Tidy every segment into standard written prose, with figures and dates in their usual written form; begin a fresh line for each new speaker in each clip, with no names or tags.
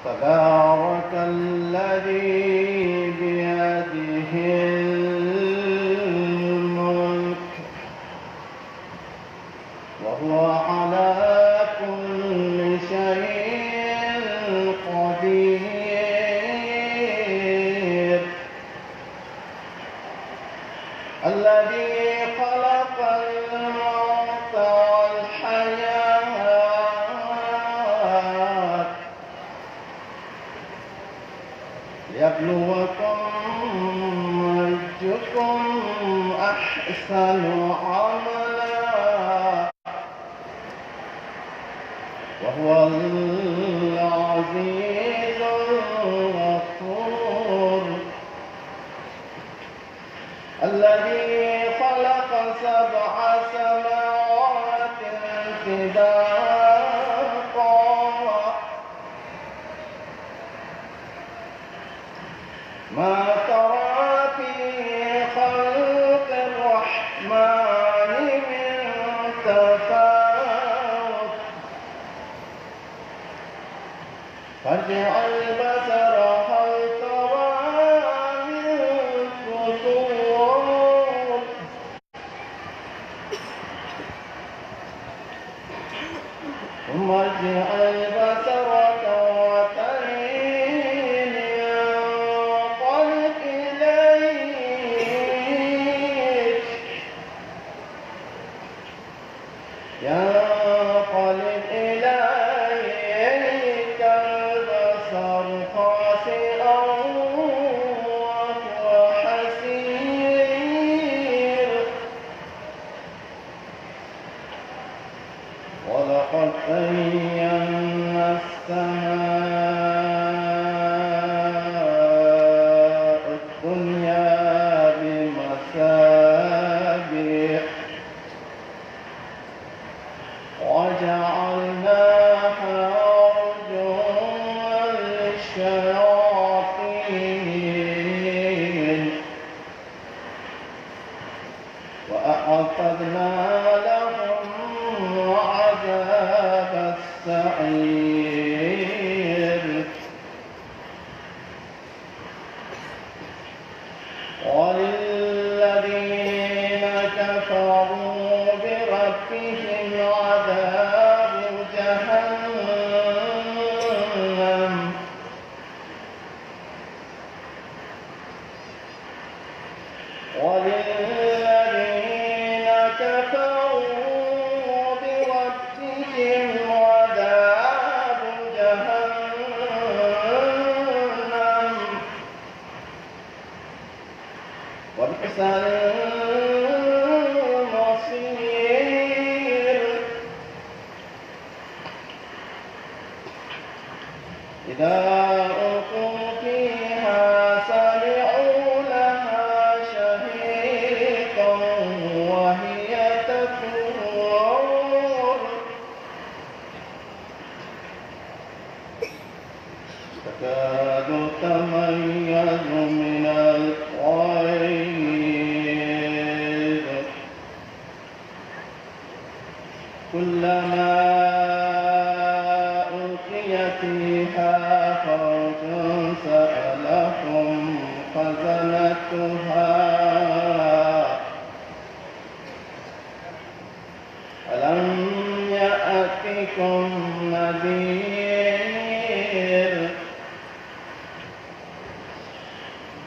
تبارك الذي بيده الملك وهو على كل شيء قدير الذي خلق الموت والحياة ليبلوكم أيكم أحسن عملا وهو العزيز الغفور الذي خلق 7 سماوات طباقا ما ترى في خلق الرحمن من تفاوت فارجع البصر هل ترى من فطور ثم ارجع البصر كرتين ينقلب إليك البصر خاسئا وهو حسير ولقد زينا السماء الدنيا بمصابيح وجعلناها رجوما للشياطين وأعتدنا لهم عذاب السعير وللذين كفروا بربهم عذاب جهنم وللذين كفروا بربهم عذاب جهنم وبئس المصير إذا ألقوا فيها سمعوا لها شهيقا وهي تفور تكاد تميز من الغيظ كلما ألقي فيها فوج سألهم خزنتها ألم يأتكم نذير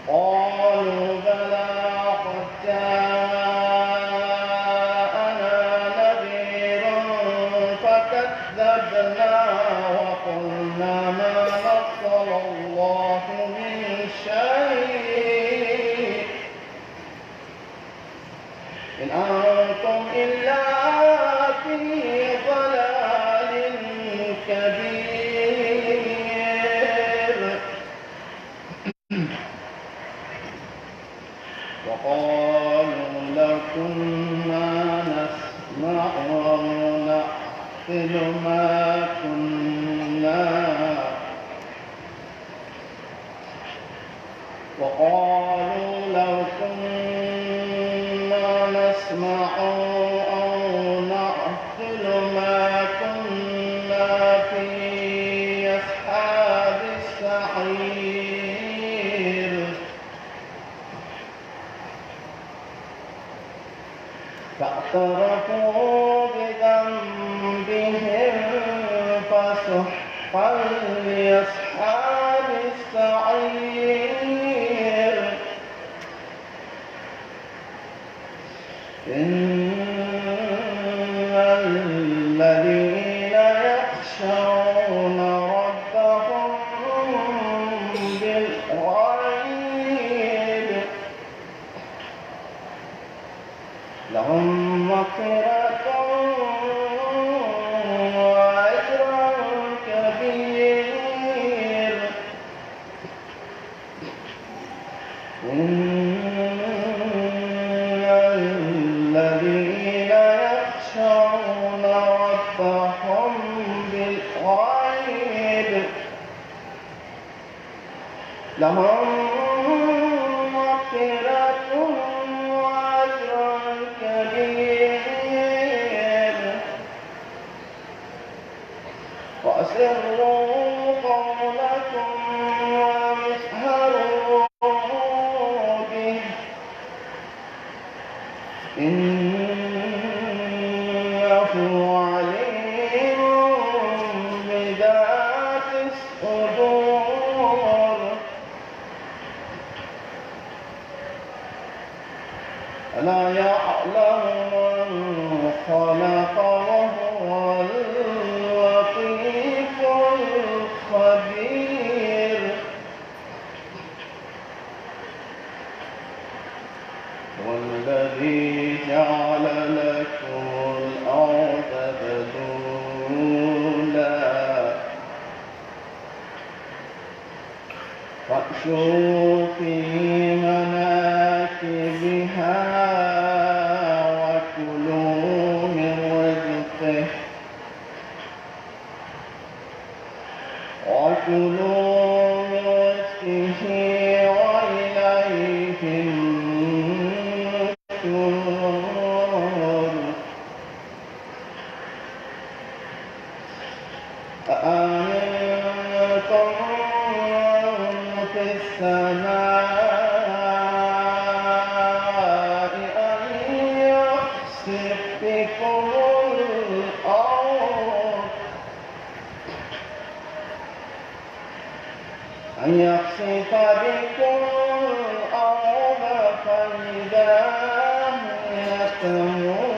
قالوا بلى قد جاءنا نذير فكذبنا وقلنا ما نزل الله من شيء إن أنتم إلا في ضلال كبير وقالوا لو كنا نسمع أو نعقل ما كنا وقالوا لو كنا نسمع سحقا لأصحاب السعير إن الذين يخشون ربهم بالغيب لهم مغفرة وأجر كبير الذين يخشون ربهم بالغيب لهم مغفرة وأجر كبير وأسروا قولكم واسهروا به إنه عليم بذات الصدور ألا يعلم من خلق وهو اللطيف الخبير والذي جعل لكم الأرض ذلولا فامشوا في مناكبها وكلوا من رزقه وإليه النشور أأمنتم من في السماء أن يخسف بكم الأرض فإذا هي تمور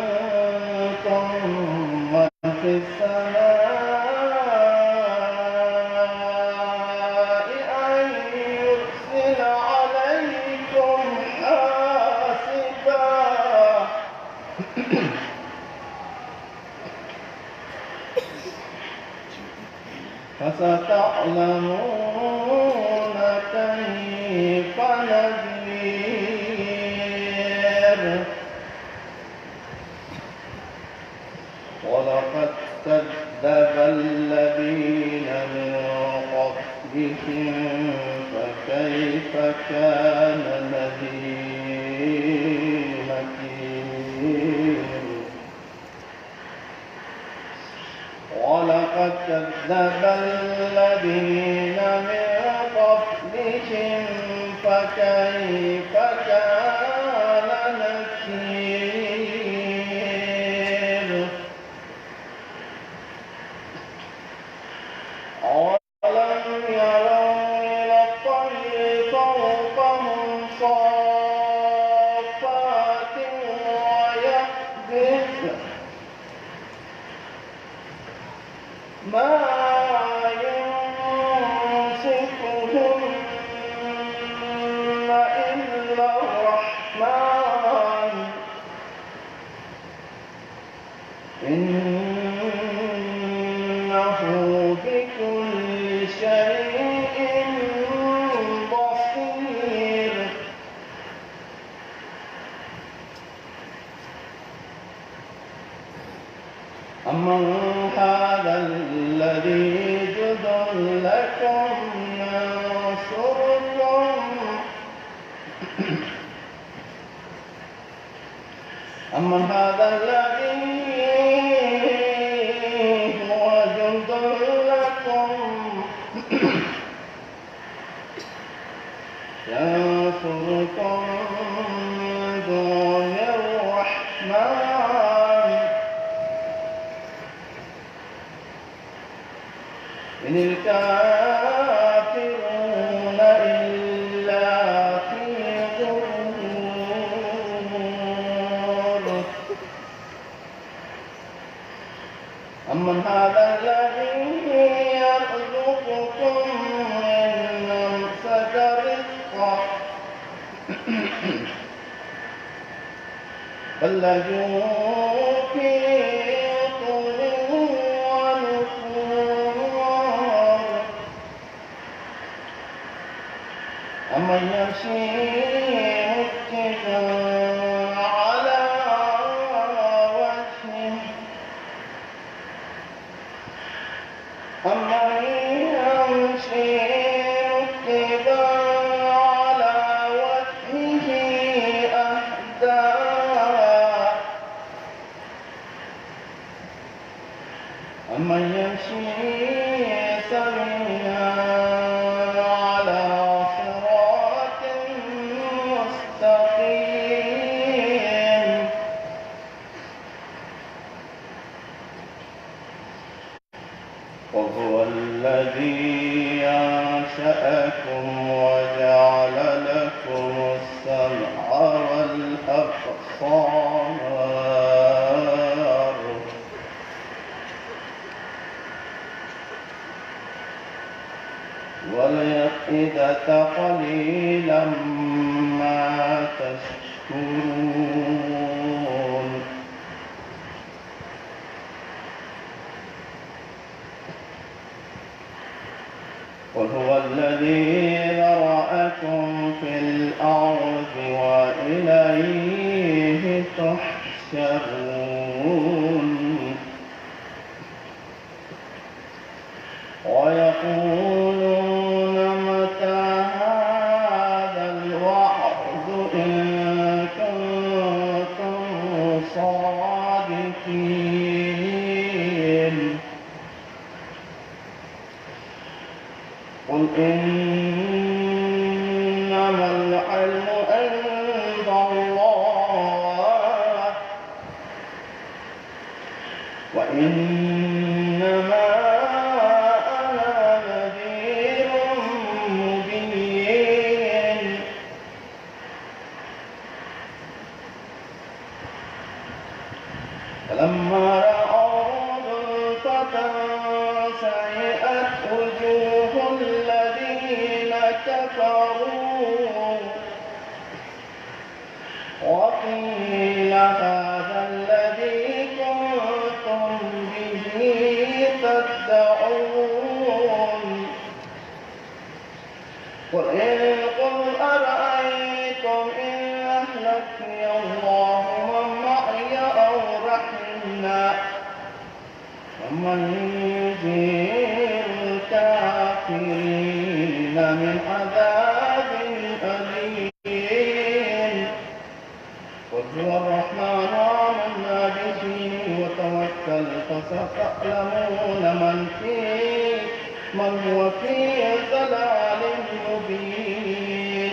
أأمنتم من في السماء أن يرسل عليكم حاسبا فستعلمون كيف نذير ولقد كذب الذين من قبلهم فكيف كان نكير ولقد كذب الذين من قبلهم فكيف كان نكير أولم يروا إلى الطير فوقهم صافات ويقبضن ما يمسكهن إلا الرحمن إنه بكل شيء بصير أمن هذا الذي جند لكم ينصركم أمن هذا الذي هو جند لكم ينصركم الكافرون إلا في غرور أمن هذا الذي يرزقكم إن أمسك رزقه بل لجوا في عتو ونفور أمن يمشي متكئا على وجهه أمن يمشي متكئا على وجهه أهدى أمن يمشي سويا على صراط مستقيم وهو الذي أنشأكم وجعل لكم السمع والأبصار والأفئدة قليلا ما تشكرون قل هو الذي ذرأكم في الأرض وإليه تحشرون ويقولون متى هذا الوعد إن كنتم صادقين قل إنما العلم عند الله وإنما أنا نذير مبين فلما رأوا الفتى سيئت وجوه الذين كفروا وقيل هذا الذي كنتم به تدعون قل أرأيتم إن أهلكني الله ومن معي أو رحمنا ومن يجير الكافرين من عذاب أليم قل هو الرحمن آمنا به وتوكل فستعلمون من هو في ضلال مبين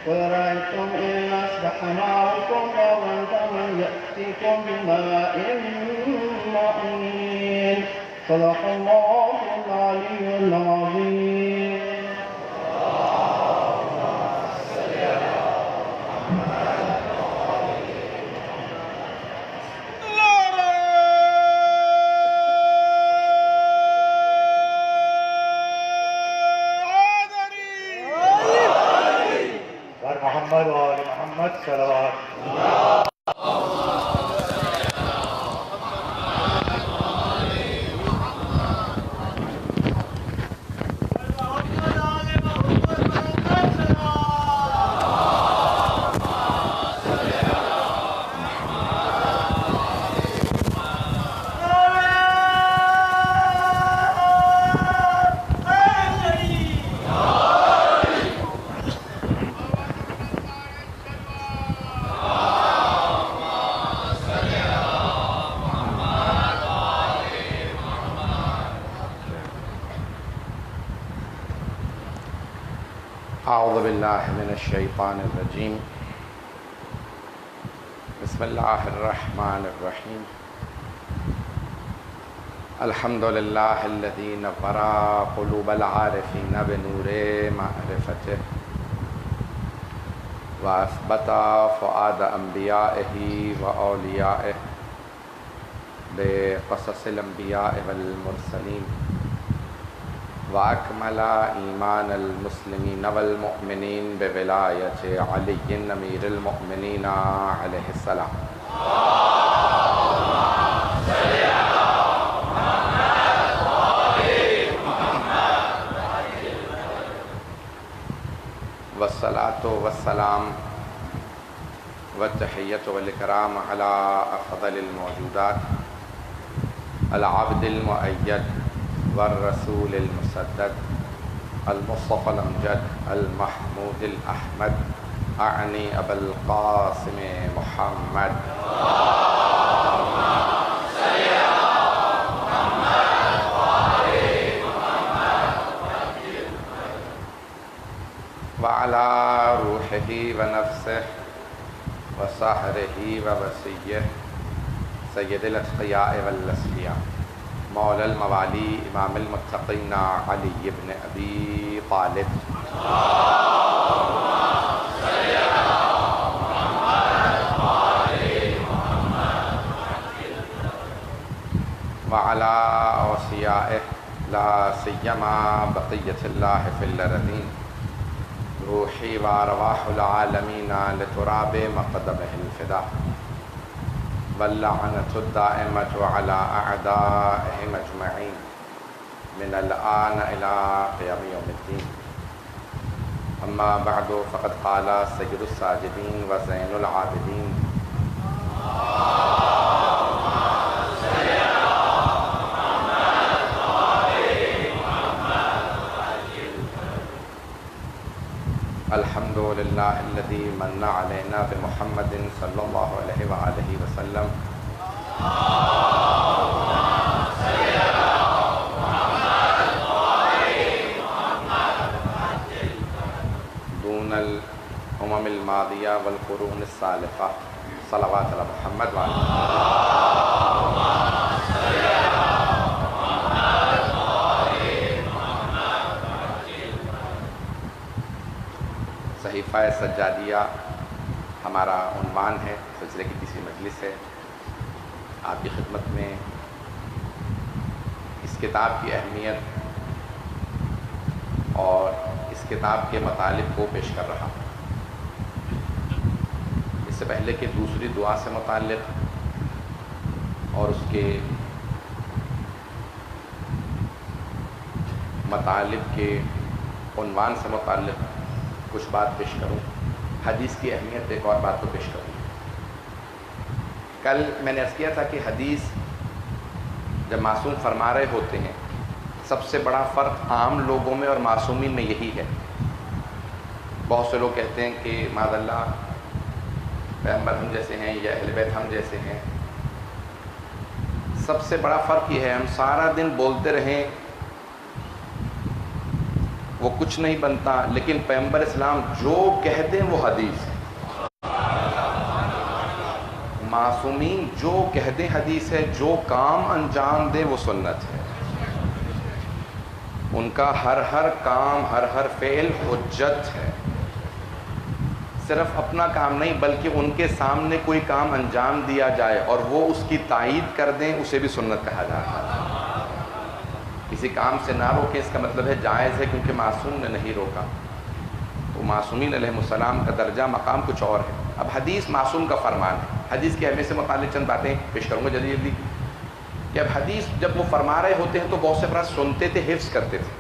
قل رأيتم إن أصبح معكم غورا فمن يأتيكم بماء معين صدق الله العلي العظيم.
محمد وآل محمد صلوات
أعوذ بالله من الشيطان الرجيم بسم الله الرحمن الرحيم الحمد لله الذي نور قلوب العارفين بنور معرفته وأثبت فؤاد أنبيائه وأوليائه بقصص الأنبياء والمرسلين وأكمل إيمان المسلمين والمؤمنين بولاية علي أمير المؤمنين عليه السلام. والصلاة والسلام والتحية والإكرام على أفضل الموجودات العبد المؤيد والرسول المسدد المصطفى الأمجد المحمود الأحمد أعني أبا القاسم محمد وعلى روحه ونفسه وسحره ووصيه سيد الأتقياء والأصفياء مولى الموالي إمام المتقين علي بن أبي طالب وعلى أوصيائه لا سيما بقية الله في الأرضين روحي وأرواح العالمين لتراب مقدمه الفداء واللعنة الدائمة على أعدائهم أجمعين من الآن إلى قيام يوم الدين. أما بعد فقد قال سيد الساجدين وزين العابدين الحمد لله الذي من علينا بمحمد صلى الله عليه وآله وسلم دون الأمم الماضية والقرون السالفة صلوات على محمد وعلى صحیفہ سجادیہ ہمارا عنوان ہے، سلسلے کی تیسری مجلس ہے. آپ کی خدمت میں اس کتاب کی اہمیت اور اس کتاب کے مطالب کو پیش کر رہا. اس سے پہلے کہ دوسری دعا سے متعلق اور اس کے مطالب کے عنوان سے متعلق کچھ بات پیش کروں، حدیث کی اہمیت ایک اور بات کو پیش کروں. کل میں نے عرض کیا تھا کہ حدیث جب معصوم فرما رہے ہوتے ہیں، سب سے بڑا فرق عام لوگوں میں اور معصومین میں یہی ہے. بہت سے لوگ کہتے ہیں کہ معاذ اللہ پیغمبر ہم جیسے ہیں یا اہل بیت ہم جیسے ہیں. سب سے بڑا فرق یہ ہے، ہم سارا دن بولتے رہیں وہ کچھ نہیں بنتا، لیکن پیغمبر اسلام جو کہہ دیں وہ حدیث ہے. معصومین جو کہہ دیں حدیث ہے، جو کام انجام دیں وہ سنت ہے. ان کا ہر کام ہر فعل حجت ہے. صرف اپنا کام نہیں بلکہ ان کے سامنے کوئی کام انجام دیا جائے اور وہ اس کی تائید کر دیں، اسے بھی سنت کہا جاتا ہے. کسی کام سے نہ روکیں، اس کا مطلب ہے جائز ہے، کیونکہ معصوم نے نہیں روکا. تو معصومین علیہ السلام کا درجہ مقام کچھ اور ہے. اب حدیث معصوم کا فرمان ہے. حدیث کی اہمیت سے متعلق چند باتیں پیش کروں گا جلدی کہ اب حدیث جب وہ فرما رہے ہوتے ہیں تو بہت سے افراد سنتے تھے، حفظ کرتے تھے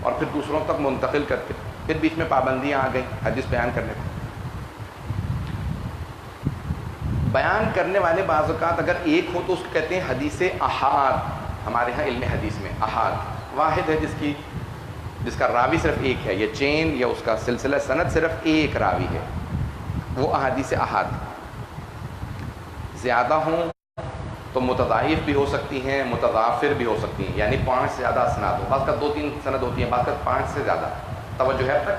اور پھر دوسروں تک منتقل کرتے. پھر بیچ میں پابندیاں آ گئیں حدیث بیان کرنے کو. بیان کرنے والے بعض اوقات اگر ایک ہو تو اس کو کہتے ہیں حدیث احاد. ہمارے ہاں علم حدیث میں احاد واحد ہے جس کا راوی صرف ایک ہے، یہ چین یا اس کا سلسلہ سند صرف ایک راوی ہے، وہ احادیث احاد. زیادہ ہوں تو متضاعف بھی ہو سکتی ہیں، متضافر بھی ہو سکتی ہیں، یعنی 5 سے زیادہ اسناد ہو. بعض کا 2-3 سند ہوتی ہیں، بعض کا 5 سے زیادہ. توجہ ہے اب تک؟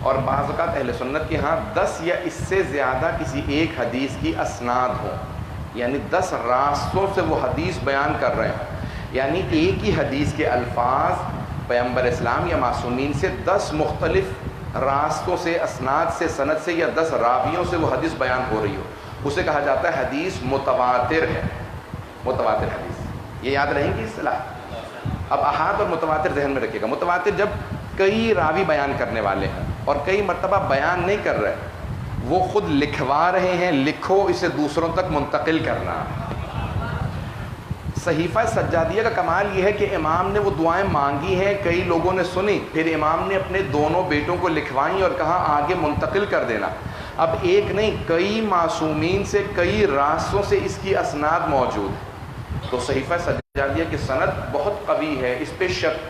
اور بعض اوقات اہل سنت کے ہاں 10 یا اس سے زیادہ کسی ایک حدیث کی اسناد ہوں. یعنی 10 راستوں سے وہ حدیث بیان کر رہے ہیں، یعنی ایک ہی حدیث کے الفاظ پیغمبر اسلام یا معصومین سے 10 مختلف راستوں سے، اسناد سے، سند سے، یا 10 راویوں سے وہ حدیث بیان ہو رہی ہو، اسے کہا جاتا ہے حدیث متواتر ہے، متواتر حدیث۔ یہ یاد رہیں گی اصطلاح۔ اب احاد اور متواتر ذہن میں رکھیے گا۔ متواتر جب کئی راوی بیان کرنے والے ہیں اور کئی مرتبہ بیان نہیں کر رہے، وہ خود لکھوا رہے ہیں، لکھو اسے دوسروں تک منتقل کرنا۔ صحیفہ سجادیہ کا کمال یہ ہے کہ امام نے وہ دعائیں مانگی ہیں، کئی لوگوں نے سنی، پھر امام نے اپنے دونوں بیٹوں کو لکھوائیں اور کہا آگے منتقل کر دینا۔ اب ایک نہیں، کئی معصومین سے، کئی راستوں سے اس کی اسناد موجود ہے۔ تو صحیفہ سجادیہ کی سند بہت قوی ہے، اس پہ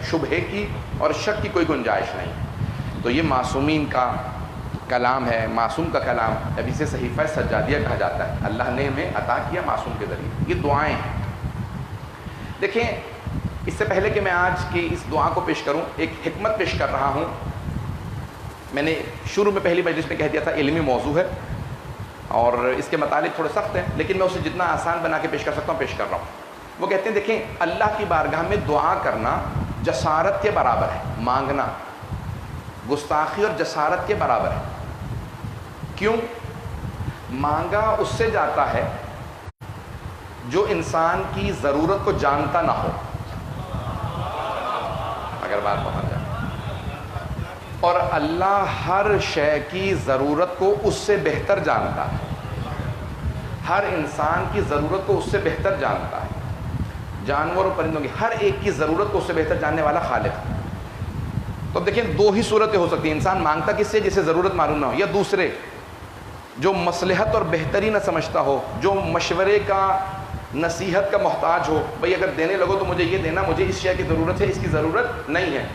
شبہے کی اور شک کی کوئی گنجائش نہیں۔ تو یہ معصومین کا کلام ہے، معصوم کا کلام، اب اسے صحیفہ سجادیہ کہا جاتا ہے۔ اللہ نے ہمیں عطا کیا معصوم کے ذریعے یہ دعائیں ہیں۔ دیکھیں، اس سے پہلے کہ میں آج کی اس دعا کو پیش کروں، ایک حکمت پیش کر رہا ہوں۔ میں نے شروع میں پہلی مجلس میں کہہ دیا تھا علمی موضوع ہے اور اس کے متعلق تھوڑے سخت ہیں، لیکن میں اسے جتنا آسان بنا کے پیش کر سکتا ہوں پیش کر رہا ہوں۔ وہ کہتے ہیں دیکھیں، اللہ کی بارگاہ میں دعا کرنا جسارت کے برابر ہے، مانگنا گستاخی اور جسارت کے برابر ہے۔ کیوں؟ مانگا اس سے جاتا ہے جو انسان کی ضرورت کو جانتا نہ ہو، اگر بات پہنچ جائے، اور اللہ ہر شے کی ضرورت کو اس سے بہتر جانتا ہے، ہر انسان کی ضرورت کو اس سے بہتر جانتا ہے، جانور اور پرندوں کی ہر ایک کی ضرورت کو اس سے بہتر جاننے والا خالق ہے۔ تو دیکھیں، دو ہی صورتیں ہو سکتی ہیں، انسان مانگتا کس سے؟ جسے ضرورت معلوم نہ ہو، یا دوسرے جو مصلحت اور بہتری نہ سمجھتا ہو، جو مشورے کا، نصیحت کا محتاج ہو، بھئی اگر دینے لگو تو مجھے یہ دینا، مجھے اس شے کی ضرورت ہے، اس کی ضرورت نہیں ہے۔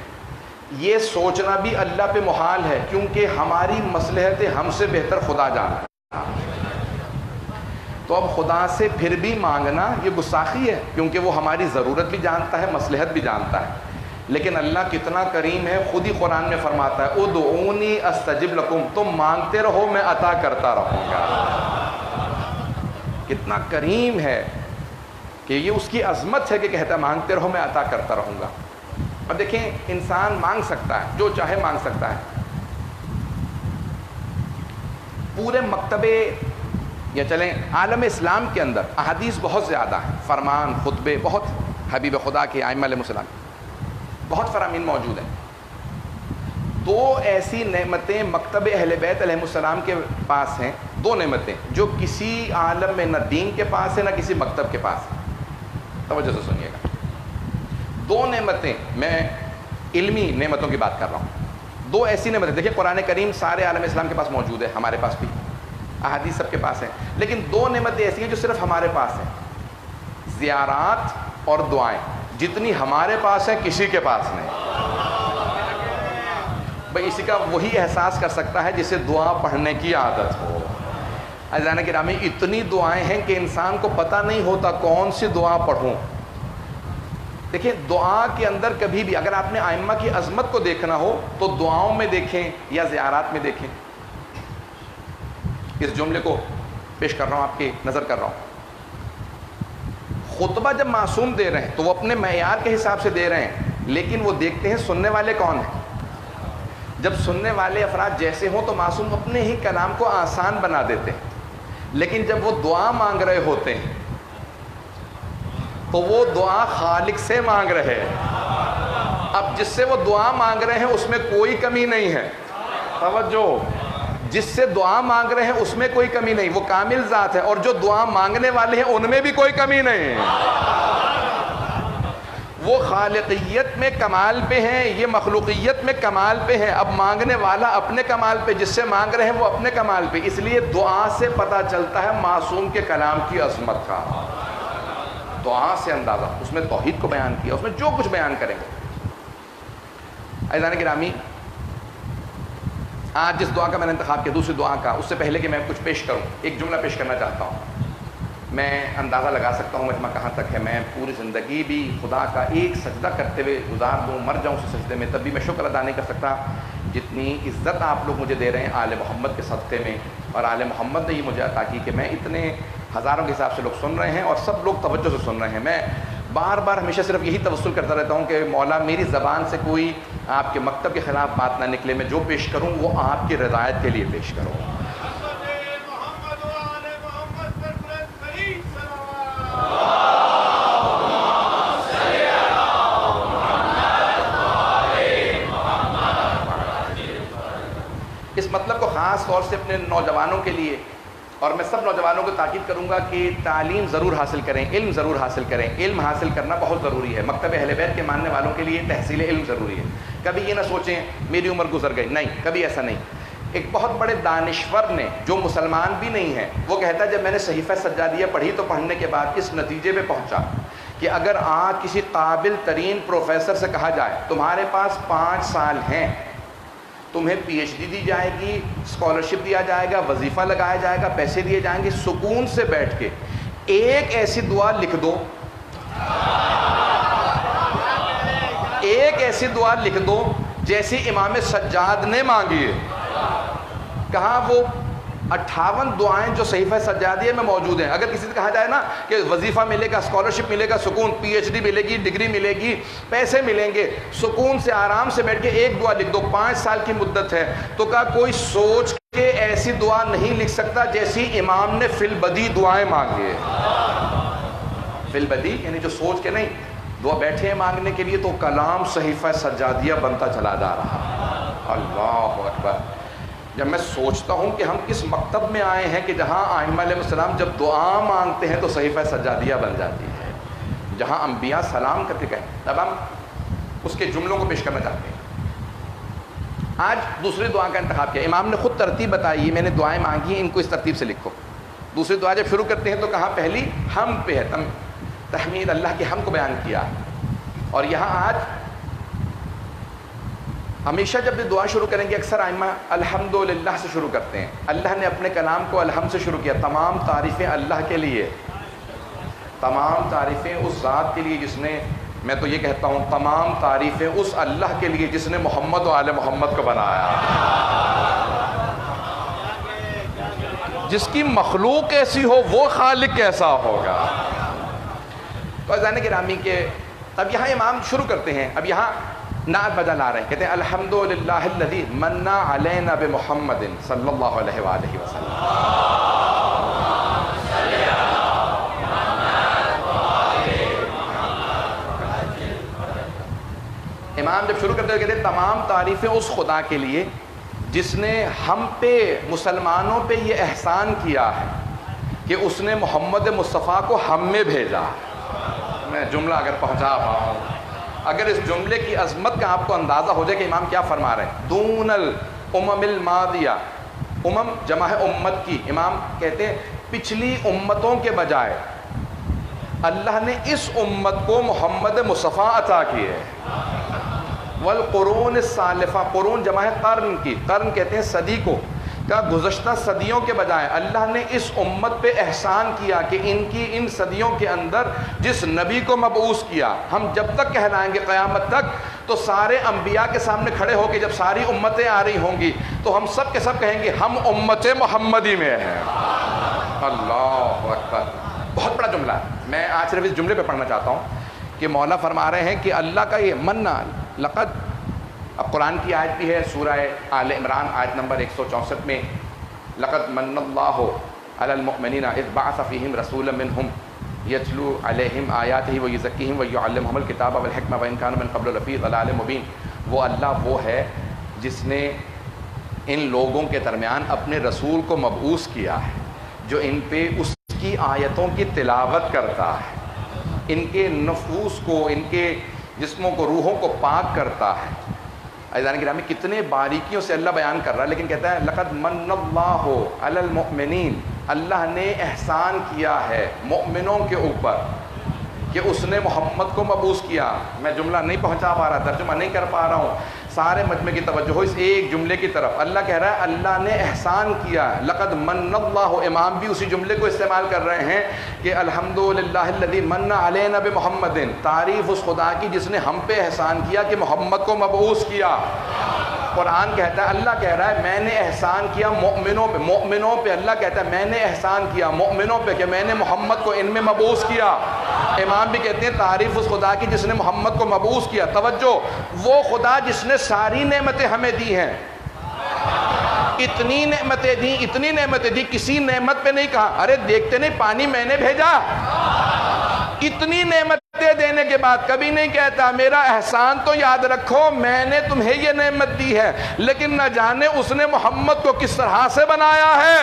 یہ سوچنا بھی اللہ پہ محال ہے، کیونکہ ہماری مصلحتیں ہم سے بہتر خدا جانتا ہے۔ تو اب خدا سے پھر بھی مانگنا یہ گستاخی ہے، کیونکہ وہ ہماری ضرورت بھی جانتا ہے، مصلحت بھی جانتا ہے۔ لیکن اللہ کتنا کریم ہے، خود ہی قرآن میں فرماتا ہے ادعونی استجب لکم، تم مانگتے رہو میں عطا کرتا رہوں گا۔ کتنا کریم ہے کہ یہ اس کی عظمت ہے کہ کہتا ہے مانگتے رہو میں عطا کرتا رہوں گا۔ اب دیکھیں، انسان مانگ سکتا ہے، جو چاہے مانگ سکتا ہے۔ پورے مکتبے یا چلیں عالم اسلام کے اندر احادیث بہت زیادہ ہیں، فرمان، خطبے بہت، حبیب خدا کے ائمہ علیہ السلام بہت فرامین موجود ہیں۔ دو ایسی نعمتیں مکتب اہل بیت علیہ السلام کے پاس ہیں، دو نعمتیں جو کسی عالم میں نہ دین کے پاس ہے نہ کسی مکتب کے پاس ہے۔ توجہ سے سنیے گا، دو نعمتیں، میں علمی نعمتوں کی بات کر رہا ہوں، دو ایسی نعمتیں۔ دیکھیں، قرآن کریم سارے عالم اسلام کے پاس موجود ہے، ہمارے پاس بھی، احادیث سب کے پاس ہیں، لیکن دو نعمتیں ایسی ہیں جو صرف ہمارے پاس ہیں، زیارات اور دعائیں۔ جتنی ہمارے پاس ہیں کسی کے پاس نہیں۔ بھئی اسی کا وہی احساس کر سکتا ہے جسے دعا پڑھنے کی عادت ہو۔ عزیزان گرامی، اتنی دعائیں ہیں کہ انسان کو پتہ نہیں ہوتا کون سی دعا پڑھوں۔ دیکھیں، دعا کے اندر کبھی بھی اگر آپ نے ائمہ کی عظمت کو دیکھنا ہو تو دعاؤں میں دیکھیں یا زیارات میں دیکھیں۔ اس جملے کو پیش کر رہا ہوں، آپ کی نظر کر رہا ہوں۔ خطبہ جب معصوم دے رہے ہیں تو وہ اپنے معیار کے حساب سے دے رہے ہیں، لیکن وہ دیکھتے ہیں سننے والے کون ہیں۔ جب سننے والے افراد جیسے ہوں تو معصوم اپنے ہی کلام کو آسان بنا دیتے ہیں، لیکن جب وہ دعا مانگ رہے ہوتے ہیں تو وہ دعا خالق سے مانگ رہے ہیں۔ اب جس سے وہ دعا مانگ رہے ہیں اس میں کوئی کمی نہیں ہے، توجہ، جس سے دعا مانگ رہے ہیں اس میں کوئی کمی نہیں، وہ کامل ذات ہے، اور جو دعا مانگنے والے ہیں ان میں بھی کوئی کمی نہیں ہے۔ وہ خالقیت میں کمال پہ ہیں، یہ مخلوقیت میں کمال پہ ہیں۔ اب مانگنے والا اپنے کمال پہ، جس سے مانگ رہے ہیں وہ اپنے کمال پہ، اس لیے دعا سے پتہ چلتا ہے معصوم کے کلام کی عظمت کا۔ دعا سے اندازہ، اس میں توحید کو بیان کیا، اس میں جو کچھ بیان کریں گے۔ عزیزان گرامی، آج جس دعا کا میں نے انتخاب کیا، دوسری دعا کا، اس سے پہلے کہ میں کچھ پیش کروں ایک جملہ پیش کرنا چاہتا ہوں۔ میں اندازہ لگا سکتا ہوں مجمع کہاں تک ہے، میں پوری زندگی بھی خدا کا ایک سجدہ کرتے ہوئے گزار دوں، مر جاؤں اس سجدے میں، تب بھی میں شکر ادا نہیں کر سکتا جتنی عزت آپ لوگ مجھے دے رہے ہیں آل محمد کے صدقے میں، اور آل محمد نے یہ مجھے عطا کی کہ میں اتنے ہزاروں کے حساب سے لوگ سن رہے ہیں اور سب لوگ توجہ سے سن رہے ہیں. میں بار بار ہمیشہ صرف یہی توسل کرتا رہتا ہوں کہ مولا میری زبان سے کوئی آپ کے مکتب کے خلاف بات نہ نکلے. میں جو پیش کروں وہ آپ کی رضایت کے لیے پیش کروں. اس مطلب کو خاص طور سے اپنے نوجوانوں کے لیے اور میں سب نوجوانوں کو تاکید کروں گا کہ تعلیم ضرور حاصل کریں, علم ضرور حاصل کریں. علم حاصل کرنا بہت ضروری ہے. مکتب اہل بیت کے ماننے والوں کے لیے تحصیل علم ضروری ہے. کبھی یہ نہ سوچیں میری عمر گزر گئی, نہیں, کبھی ایسا نہیں. ایک بہت بڑے دانشور نے جو مسلمان بھی نہیں ہے وہ کہتا ہے جب میں نے صحیفہ سجادیہ پڑھی تو پڑھنے کے بعد اس نتیجے پہ پہنچا کہ اگر آج کسی قابل ترین پروفیسر سے کہا جائے تمہارے پاس 5 سال ہیں, تمہیں پی ایچ ڈی دی جائے گی, اسکالرشپ دیا جائے گا, وظیفہ لگایا جائے گا, پیسے دیے جائیں گے, سکون سے بیٹھ کے ایک ایسی دعا لکھ دو, ایک ایسی دعا لکھ دو جیسی امام سجاد نے مانگی ہے. کہاں وہ 58 دعائیں جو صحیفہ سجادیہ میں موجود ہیں. اگر کسی سے کہا جائے نا کہ وظیفہ ملے گا, اسکالرشپ ملے گا, سکون, پی ایچ ڈی ملے گی, ڈگری ملے گی, پیسے ملیں گے, سکون سے آرام سے بیٹھ کے ایک دعا لکھ دو, 5 سال کی مدت ہے, تو کہا کوئی سوچ کے ایسی دعا نہیں لکھ سکتا جیسی امام نے فی البدی دعائیں مانگی ہے. فی البدی یعنی جو سوچ کے نہیں, دعا بیٹھے ہیں مانگنے کے لیے, تو کلام صحیفہ سجادیہ بنتا چلا جا رہا. اللہ اکبر. جب میں سوچتا ہوں کہ ہم کس مکتب میں آئے ہیں کہ جہاں ائمہ علیہ السلام جب دعا مانگتے ہیں تو صحیفہ سجادیہ بن جاتی ہے, جہاں انبیاء سلام کر کے کہیں. اب ہم اس کے جملوں کو پیش کرنا چاہتے ہیں. آج دوسری دعا کا انتخاب کیا. امام نے خود ترتیب بتائی, میں نے دعائیں مانگی ہیں, ان کو اس ترتیب سے لکھو. دوسری دعا جب شروع کرتے ہیں تو کہاں پہلی ہم پہ ہے, تحمید اللہ کی ہم کو بیان کیا. اور یہاں آج ہمیشہ جب بھی دعا شروع کریں گے اکثر ائمہ الحمدللہ سے شروع کرتے ہیں. اللہ نے اپنے کلام کو الحمد سے شروع کیا. تمام تعریفیں اللہ کے لیے, تمام تعریفیں اس ذات کے لیے جس نے, میں تو یہ کہتا ہوں تمام تعریفیں اس اللہ کے لیے جس نے محمد و آل محمد کو بنایا. جس کی مخلوق ایسی ہو وہ خالق کیسا ہوگا. تو عزیزان گرامی کے اب یہاں امام شروع کرتے ہیں. اب یہاں نعت بدل آ رہے ہیں, کہتے ہیں الحمدللہ الذی من علینا بمحمد صلی اللہ علیہ وآلہ وسلم. امام جب شروع کرتے ہیں کہتے ہیں تمام تعریفیں اس خدا کے لیے جس نے ہم پہ, مسلمانوں پہ یہ احسان کیا ہے کہ اس نے محمد مصطفیٰ کو ہم میں بھیجا. میں جملہ اگر پہنچا پاؤں, اگر اس جملے کی عظمت کا آپ کو اندازہ ہو جائے کہ امام کیا فرما رہے ہیں. دون الامم الماضیہ, امم جمع ہے امت کی. امام کہتے ہیں پچھلی امتوں کے بجائے اللہ نے اس امت کو محمد مصطفیٰ عطا کی ہے. والقرون السالفہ, قرون جمع ہے قرن کی, قرن کہتے ہیں صدی کو, کا گزشتہ صدیوں کے بجائے اللہ نے اس امت پہ احسان کیا کہ ان صدیوں کے اندر جس نبی کو مبعوث کیا, ہم جب تک کہلائیں گے قیامت تک تو سارے انبیاء کے سامنے کھڑے ہو کے جب ساری امتیں آ رہی ہوں گی تو ہم سب کے سب کہیں گے ہم امت محمدی میں ہیں. اللہ اکبر. بہت بڑا جملہ ہے. میں آج صرف اس جملے پہ پڑھنا چاہتا ہوں کہ مولا فرما رہے ہیں کہ اللہ کا یہ منع لقد, اب قرآن کی آیت بھی ہے سورہ آل عمران آیت نمبر 164 میں, لقد من اللہ علی المؤمنین اذ بعث فیہم رسولا منہم یتلو علیہم آیاتہ ویزکیہم ویعلمہم الکتاب والحکمہ وان کانوا من قبل لفی ضلال مبین. وہ اللہ وہ ہے جس نے ان لوگوں کے درمیان اپنے رسول کو مبعوث کیا ہے جو ان پہ اس کی آیتوں کی تلاوت کرتا ہے, ان کے نفوس کو, ان کے جسموں کو, روحوں کو پاک کرتا ہے. عزیزان گرامی کتنے باریکیوں سے اللہ بیان کر رہا ہے, لیکن کہتا ہے لقد من اللہ علی المؤمنین, اللہ نے احسان کیا ہے مومنوں کے اوپر کہ اس نے محمد کو مبعوث کیا. میں جملہ نہیں پہنچا پا رہا, ترجمہ نہیں کر پا رہا ہوں, سارے مجمع کی توجہ ہو اس ایک جملے کی طرف. اللہ کہہ رہا ہے اللہ نے احسان کیا, لقد من اللہ. امام بھی اسی جملے کو استعمال کر رہے ہیں کہ الحمدللہ الذی من علینا بمحمد, تعریف اس خدا کی جس نے ہم پہ احسان کیا کہ محمد کو مبعوث کیا. قرآن کہتا ہے، اللہ کہہ رہا ہے میں نے احسان کیا مومنوں پہ، مومنوں پہ اللہ کہتا ہے میں نے احسان کیا مومنوں پہ کہ میں نے محمد کو ان میں مبعوث کیا۔ امام بھی کہتے ہیں تعریف اس خدا کی جس نے محمد کو مبعوث کیا۔ توجہ، وہ خدا جس نے ساری نعمتیں ہمیں دی ہیں، اتنی نعمتیں دی، کسی نعمت پہ نہیں کہا ارے دیکھتے نہیں پانی میں نے بھیجا، اتنی نعمتیں دینے کے بعد کبھی نہیں کہتا میرا احسان تو یاد رکھو میں نے تمہیں یہ نعمت دی ہے، لیکن نہ جانے اس نے محمد کو کس طرح سے بنایا ہے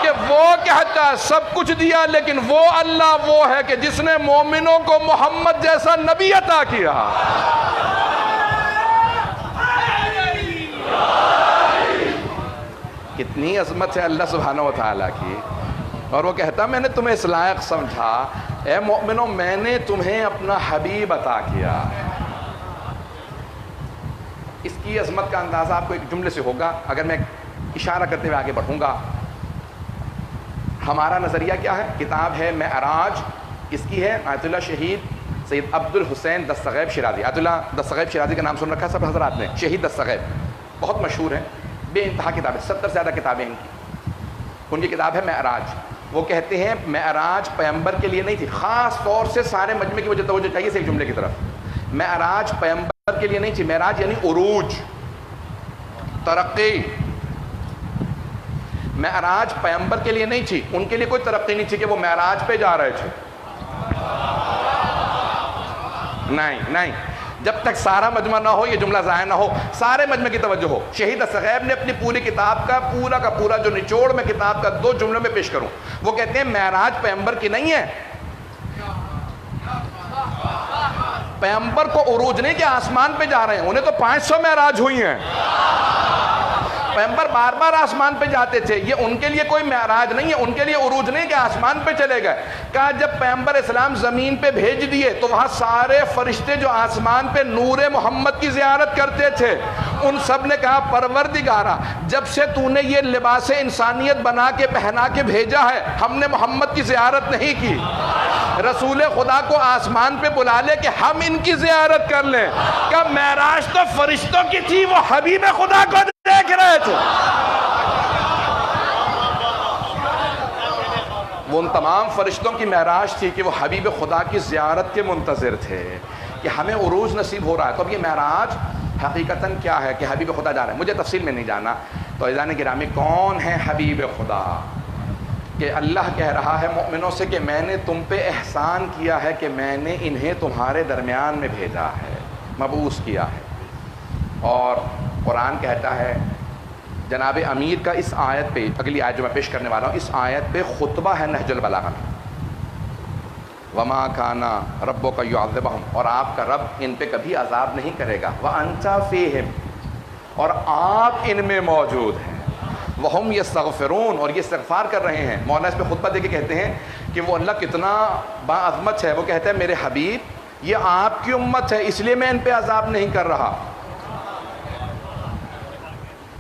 کہ وہ کہتا ہے سب کچھ دیا، لیکن وہ اللہ وہ ہے کہ جس نے مومنوں کو محمد جیسا نبی عطا کیا۔ کتنی عظمت ہے اللہ سبحانہ و تعالیٰ کی۔ اور وہ کہتا میں نے تمہیں اس لائق سمجھا اے مومنوں میں نے تمہیں اپنا حبیب عطا کیا۔ اس کی عظمت کا اندازہ آپ کو ایک جملے سے ہوگا، اگر میں اشارہ کرتے ہوئے آگے بڑھوں گا۔ ہمارا نظریہ کیا ہے؟ کتاب ہے معراج، کس کی ہے؟ آیت اللہ شہید سید عبد الحسین دستغیب شیرازی۔ آیت اللہ دستغیب شیرازی کا نام سن رکھا ہے سب حضرات نے؟ شہید دستغیب بہت مشہور ہیں، بے انتہا کتابیں، 70 سے زیادہ کتابیں ان کی کتاب ہے معراج۔ وہ کہتے ہیں معراج پیغمبر کے لیے نہیں تھی، خاص طور سے سارے مجمع کی وجہ توجہ چاہیے اس ایک جملے کی طرف۔ معراج پیغمبر کے لیے نہیں تھی، معراج یعنی عروج، ترقی۔ معراج پیغمبر کے لیے نہیں تھی، ان کے لیے کوئی ترقی نہیں تھی کہ وہ معراج پہ جا رہے تھے، نہیں، جب تک سارا مجمع نہ ہو یہ جملہ ضائع نہ ہو، سارے مجمع کی توجہ ہو۔ شہید دستغیب نے اپنی پوری کتاب کا پورا جو نچوڑ میں کتاب کا 2 جملوں میں پیش کروں، وہ کہتے ہیں معراج پیغمبر کی نہیں ہے، پیغمبر کو عروج نہیں کہ آسمان پہ جا رہے ہیں، انہیں تو 500 معراج ہوئی ہیں، پیغمبر بار بار آسمان پہ جاتے تھے، یہ ان کے لیے کوئی معراج نہیں ہے، ان کے لیے عروج نہیں کہ آسمان پہ چلے گئے۔ کہا جب پیغمبر اسلام زمین پہ بھیج دیے تو وہاں سارے فرشتے جو آسمان پہ نور محمد کی زیارت کرتے تھے، ان سب نے کہا پروردگارا جب سے تو نے یہ لباس انسانیت بنا کے پہنا کے بھیجا ہے ہم نے محمد کی زیارت نہیں کی، رسول خدا کو آسمان پہ بلا لے کہ ہم ان کی زیارت کر لیں۔ کہ معراج تو فرشتوں کی تھی، وہ حبیب خدا کو دیکھ رہے تھے، وہ ان تمام فرشتوں کی معراج تھی کہ وہ حبیب خدا کی زیارت کے منتظر تھے کہ ہمیں عروج نصیب ہو رہا ہے۔ تو اب یہ معراج حقیقتاً کیا ہے کہ حبیب خدا جا رہے ہیں، مجھے تفصیل میں نہیں جانا۔ تو عزیزان گرامی کون ہے حبیب خدا؟ کہ اللہ کہہ رہا ہے مومنوں سے کہ میں نے تم پہ احسان کیا ہے کہ میں نے انہیں تمہارے درمیان میں بھیجا ہے، مبعوث کیا ہے۔ اور قرآن کہتا ہے جناب امیر کا اس آیت پہ، اگلی آیت جو میں پیش کرنے والا ہوں اس آیت پہ خطبہ ہے نہج البلاغہ میں، وما کانا ربک یعذبہم، اور آپ کا رب ان پہ کبھی عذاب نہیں کرے گا، وانت فیہم، اور آپ ان میں موجود ہیں، وہم یستغفرون، اور یہ استغفار کر رہے ہیں۔ مولانا اس پہ خطبہ دے کے کہتے ہیں کہ وہ اللہ کتنا باعظمت ہے، وہ کہتے ہیں میرے حبیب یہ آپ کی امت ہے اس لیے میں ان پہ عذاب نہیں کر رہا۔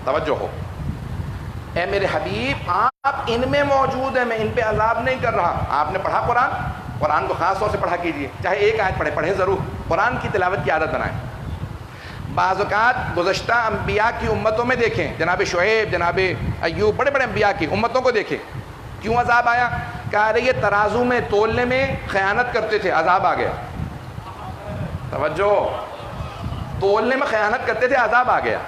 توجہ ہو، اے میرے حبیب آپ ان میں موجود ہیں، میں ان پہ عذاب نہیں کر رہا۔ آپ نے پڑھا قرآن کو خاص طور سے پڑھا کیجئے، چاہے ایک آیت پڑھیں ضرور، قرآن کی تلاوت کی عادت بنائیں۔ بعض اوقات گزشتہ انبیاء کی امتوں میں دیکھیں، جناب شعیب، جناب ایوب، بڑے بڑے انبیاء کی امتوں کو دیکھیں، کیوں عذاب آیا؟ کہا رہے یہ ترازو میں تولنے میں خیانت کرتے تھے، عذاب آ گیا۔ توجہ، تولنے میں خیانت کرتے تھے، عذاب آ گیا۔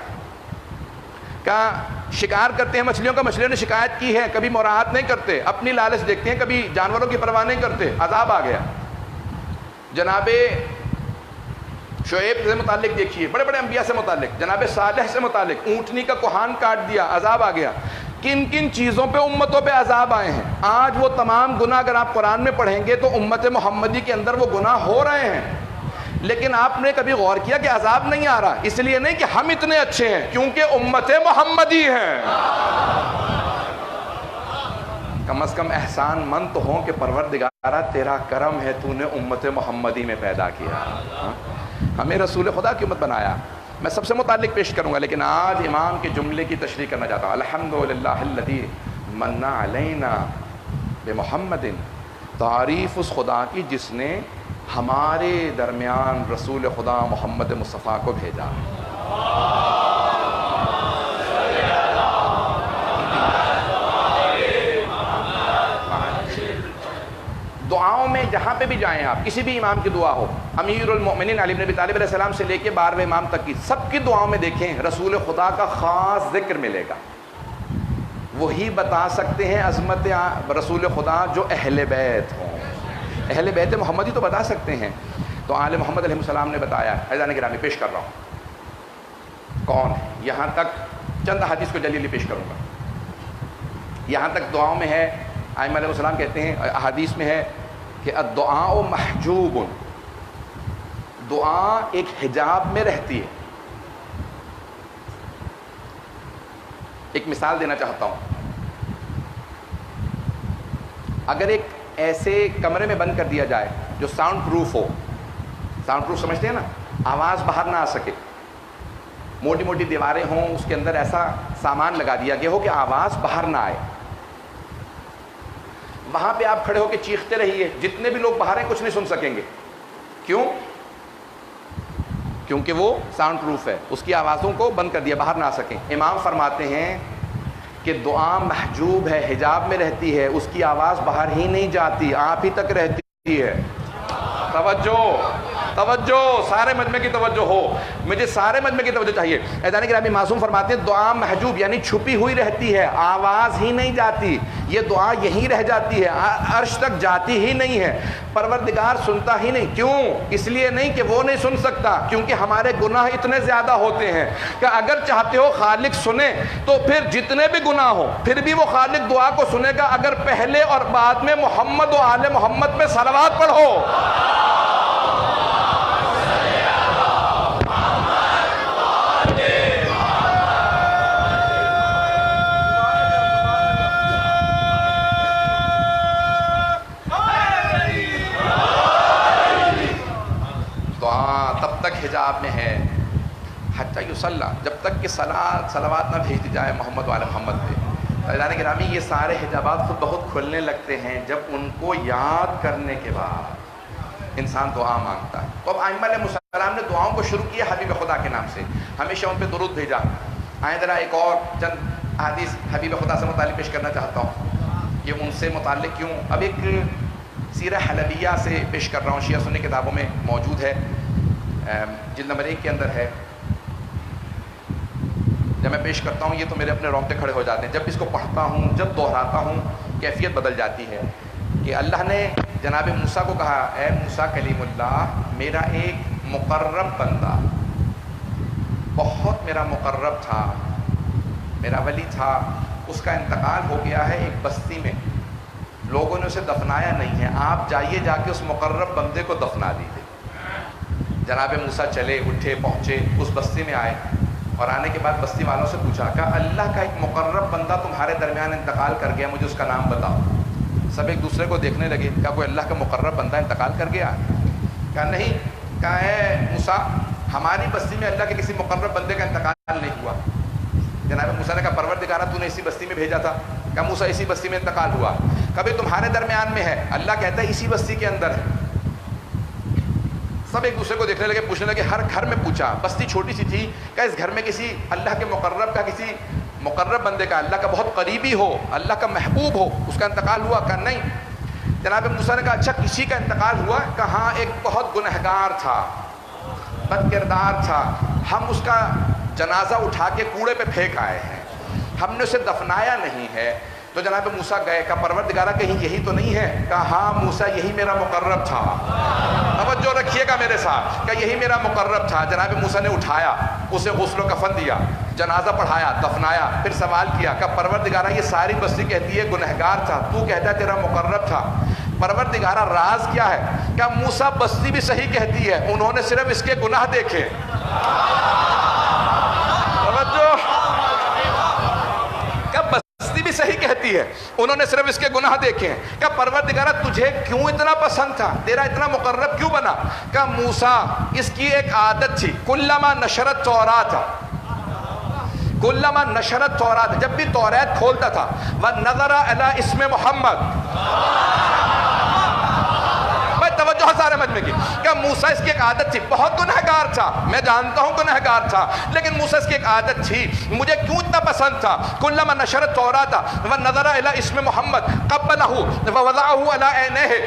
کہا شکار کرتے ہیں مچھلیوں کا، مچھلیوں نے شکایت کی ہے، کبھی مراعات نہیں کرتے، اپنی لالچ دیکھتے ہیں، کبھی جانوروں کی پرواہ نہیں کرتے، عذاب آ گیا۔ جناب شعیب سے متعلق دیکھیے، بڑے بڑے انبیاء سے متعلق، جناب صالح سے متعلق اونٹنی کا کوہان کاٹ دیا، عذاب آ گیا۔ کن کن چیزوں پہ امتوں پہ عذاب آئے ہیں؟ آج وہ تمام گناہ اگر آپ قرآن میں پڑھیں گے تو امت محمدی کے اندر وہ گناہ ہو رہے ہیں، لیکن آپ نے کبھی غور کیا کہ عذاب نہیں آ رہا؟ اس لیے نہیں کہ ہم اتنے اچھے ہیں، کیونکہ امت محمدی ہیں۔ کم از کم احسان مند تو ہوں کہ پروردگارہ تیرا کرم ہے، تو نے امت محمدی میں پیدا کیا، ہمیں رسول خدا کی امت بنایا۔ میں سب سے متعلق پیش کروں گا، لیکن آج امام کے جملے کی تشریح کرنا چاہتا ہوں۔ الحمدللہ الذی من علینا بمحمد، تعریف اس خدا کی جس نے ہمارے درمیان رسول خدا محمد مصطفیٰ کو بھیجا۔ پہ بھی جائیں آپ، کسی بھی امام کی دعا ہو، امیر المؤمنین علی بن ابی طالب علیہ السلام سے لے کے 12ویں امام تک کی سب کی دعاؤں میں دیکھیں رسول خدا کا خاص ذکر ملے گا. وہی بتا سکتے ہیں عظمت رسول خدا جو اہل بیت ہوں. اہل بیت محمدی تو بتا سکتے ہیں. تو آل محمد علیہ السلام نے بتایا. عزیزان گرامی پیش کر رہا ہوں کون ہے. یہاں تک چند حدیث کو جلدی پیش کروں گا. یہاں تک دعاؤں میں ہے، ائمہ علیہ السلام کہتے ہیں، احادیث میں ہے کہ الدعاء محجوب، دعا ایک حجاب میں رہتی ہے. ایک مثال دینا چاہتا ہوں. اگر ایک ایسے کمرے میں بند کر دیا جائے جو ساؤنڈ پروف ہو، ساؤنڈ پروف سمجھتے ہیں نا، آواز باہر نہ آ سکے، موٹی موٹی دیواریں ہوں، اس کے اندر ایسا سامان لگا دیا گیا ہو کہ آواز باہر نہ آئے، وہاں پہ آپ کھڑے ہو کے چیختے رہیے، جتنے بھی لوگ باہر ہیں کچھ نہیں سن سکیں گے. کیوں؟ کیونکہ وہ ساؤنڈ پروف ہے، اس کی آوازوں کو بند کر دیا، باہر نہ آ سکیں. امام فرماتے ہیں کہ دعا محجوب ہے، حجاب میں رہتی ہے، اس کی آواز باہر ہی نہیں جاتی، آپ ہی تک رہتی ہے. توجہ توجہ، سارے مجمع کی توجہ ہو، مجھے سارے مجمع کی توجہ چاہیے. عزیزان گرامی معصوم فرماتے ہیں دعا محجوب یعنی چھپی ہوئی رہتی ہے، آواز ہی نہیں جاتی، یہ دعا یہیں رہ جاتی ہے، عرش تک جاتی ہی نہیں ہے، پروردگار سنتا ہی نہیں. کیوں؟ اس لیے نہیں کہ وہ نہیں سن سکتا، کیونکہ ہمارے گناہ اتنے زیادہ ہوتے ہیں کہ اگر چاہتے ہو خالق سنے تو پھر جتنے بھی گناہ ہو پھر بھی وہ خالق دعا کو سنے گا اگر پہلے اور بعد میں محمد و آل محمد پہ صلوات پڑھو. حجاب میں ہے حتی یصلی، جب تک کہ صلوات نہ بھیج دی جائے محمد وعلی محمد پہ. عزیزان گرامی یہ سارے حجابات خود بہت کھلنے لگتے ہیں جب ان کو یاد کرنے کے بعد انسان دعا مانگتا ہے. تو اب ائمہ علیہ السلام نے دعاؤں کو شروع کیا حبیب خدا کے نام سے، ہمیشہ ان پہ درود بھیجا. آئیں ذرا ایک اور چند حدیث حبیب خدا سے متعلق پیش کرنا چاہتا ہوں. یہ ان سے متعلق کیوں؟ اب ایک سیرہ حلبیہ سے پیش کر رہا ہوں، شیعہ سنی کتابوں میں موجود ہے، جلد نمبر 1 کے اندر ہے. جب میں پیش کرتا ہوں یہ تو میرے اپنے رونگٹے کھڑے ہو جاتے ہیں. جب اس کو پڑھتا ہوں، جب دہراتا ہوں، کیفیت بدل جاتی ہے. کہ اللہ نے جناب موسیٰ کو کہا اے موسیٰ کلیم اللہ، میرا ایک مقرب بندہ، بہت میرا مقرب تھا، میرا ولی تھا، اس کا انتقال ہو گیا ہے ایک بستی میں، لوگوں نے اسے دفنایا نہیں ہے، آپ جائیے جا کے اس مقرب بندے کو دفنا دیجیے. جناب موسیٰ چلے، اٹھے، پہنچے، اس بستی میں آئے اور آنے کے بعد بستی والوں سے پوچھا کہ اللہ کا ایک مقرب بندہ تمہارے درمیان انتقال کر گیا، مجھے اس کا نام بتاؤ. سب ایک دوسرے کو دیکھنے لگے. کہا کوئی اللہ کا مقرب بندہ انتقال کر گیا؟ کہا نہیں. کہا اے موسیٰ ہماری بستی میں اللہ کے کسی مقرب بندے کا انتقال نہیں ہوا. جناب موسیٰ نے کہا پروردگارہ تو نے اسی بستی میں بھیجا تھا. کہا موسیٰ اسی بستی میں انتقال ہوا. کبھی تمہارے درمیان میں ہے؟ اللہ کہتا ہے اسی بستی کے اندر ہے. سب ایک دوسرے کو دیکھنے لگے، پوچھنے لگے، ہر گھر میں پوچھا. بستی چھوٹی سی تھی، کہ اس گھر میں کسی اللہ کے مقرب کا، کسی مقرب بندے کا، اللہ کا بہت قریبی ہو، اللہ کا محبوب ہو، اس کا انتقال ہوا؟ کہا نہیں. جناب موسیٰ نے کہا اچھا کسی کا انتقال ہوا؟ کہا ایک بہت گنہگار تھا، بد کردار تھا، ہم اس کا جنازہ اٹھا کے کوڑے پہ پھینک آئے ہیں، ہم نے اسے دفنایا نہیں ہے. تو جناب موسیٰ گئے. کہا پروردگارہ کہیں یہی تو نہیں ہے؟ کہا ہاں موسیٰ یہی میرا مقرب تھا. توجہ رکھیے گا میرے ساتھ. کہا یہی میرا مقرب تھا. جناب موسیٰ نے اٹھایا، اسے غسل و کفن دیا، جنازہ پڑھایا، دفنایا. پھر سوال کیا کہ پروردگارہ یہ ساری بستی کہتی ہے گنہگار تھا، تو کہتا ہے تیرا مقرب تھا، پروردگارہ راز کیا ہے؟ کہا موسیٰ بستی بھی صحیح کہتی ہے، انہوں نے صرف اس کے گناہ دیکھے. توجہ. بھی صحیح کہتی ہے، انہوں نے صرف اس کے گناہ دیکھے ہیں. کہ پروردگارہ تجھے کیوں اتنا پسند تھا، تیرا اتنا مقرب کیوں بنا؟ کہ موسیٰ اس کی ایک عادت تھی، کلما نشرت تورات، کلما نشرت تورات، جب بھی توریت کھولتا تھا، وَنَظَرَ إِلَىٰ اسم محمد. بھائی توجہ سارے مجمع. ترجمے کی کہ موسیٰ اس کی ایک عادت تھی, بہت گنہگار تھا, میں جانتا ہوں گنہگار تھا, لیکن موسیٰ اس کی ایک عادت تھی, مجھے کیوں اتنا پسند تھا, کلما نشر التوراۃ ونظر الی اسم محمد قبلہ ووضعہ علی عینیہ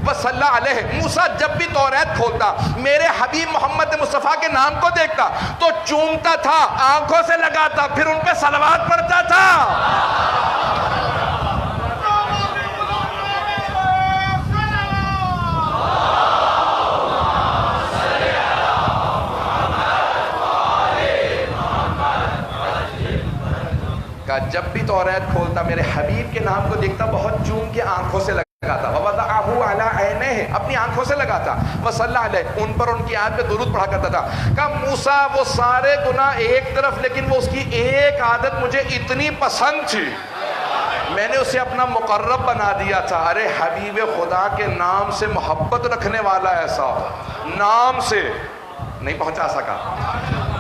وصلی علیہ. موسیٰ جب بھی توریت کھولتا, میرے حبیب محمد مصطفیٰ کے نام کو دیکھتا تو چومتا تھا, آنکھوں سے لگاتا, پھر ان پہ صلوات پڑھتا تھا. جب بھی توریت کھولتا میرے حبیب کے نام کو دیکھتا, بہت چوم کے آنکھوں سے لگاتا, ووضعہ علی عینیہ, اپنی آنکھوں سے لگاتا, وصلی علیہ, ان پر ان کی آیت پہ درود پڑھا کرتا تھا. کہا موسیٰ وہ سارے گناہ ایک طرف, لیکن وہ اس کی ایک عادت مجھے اتنی پسند تھی, میں نے اسے اپنا مقرب بنا دیا تھا. ارے حبیب خدا کے نام سے محبت رکھنے والا ایسا نام سے نہیں پہنچا سکا.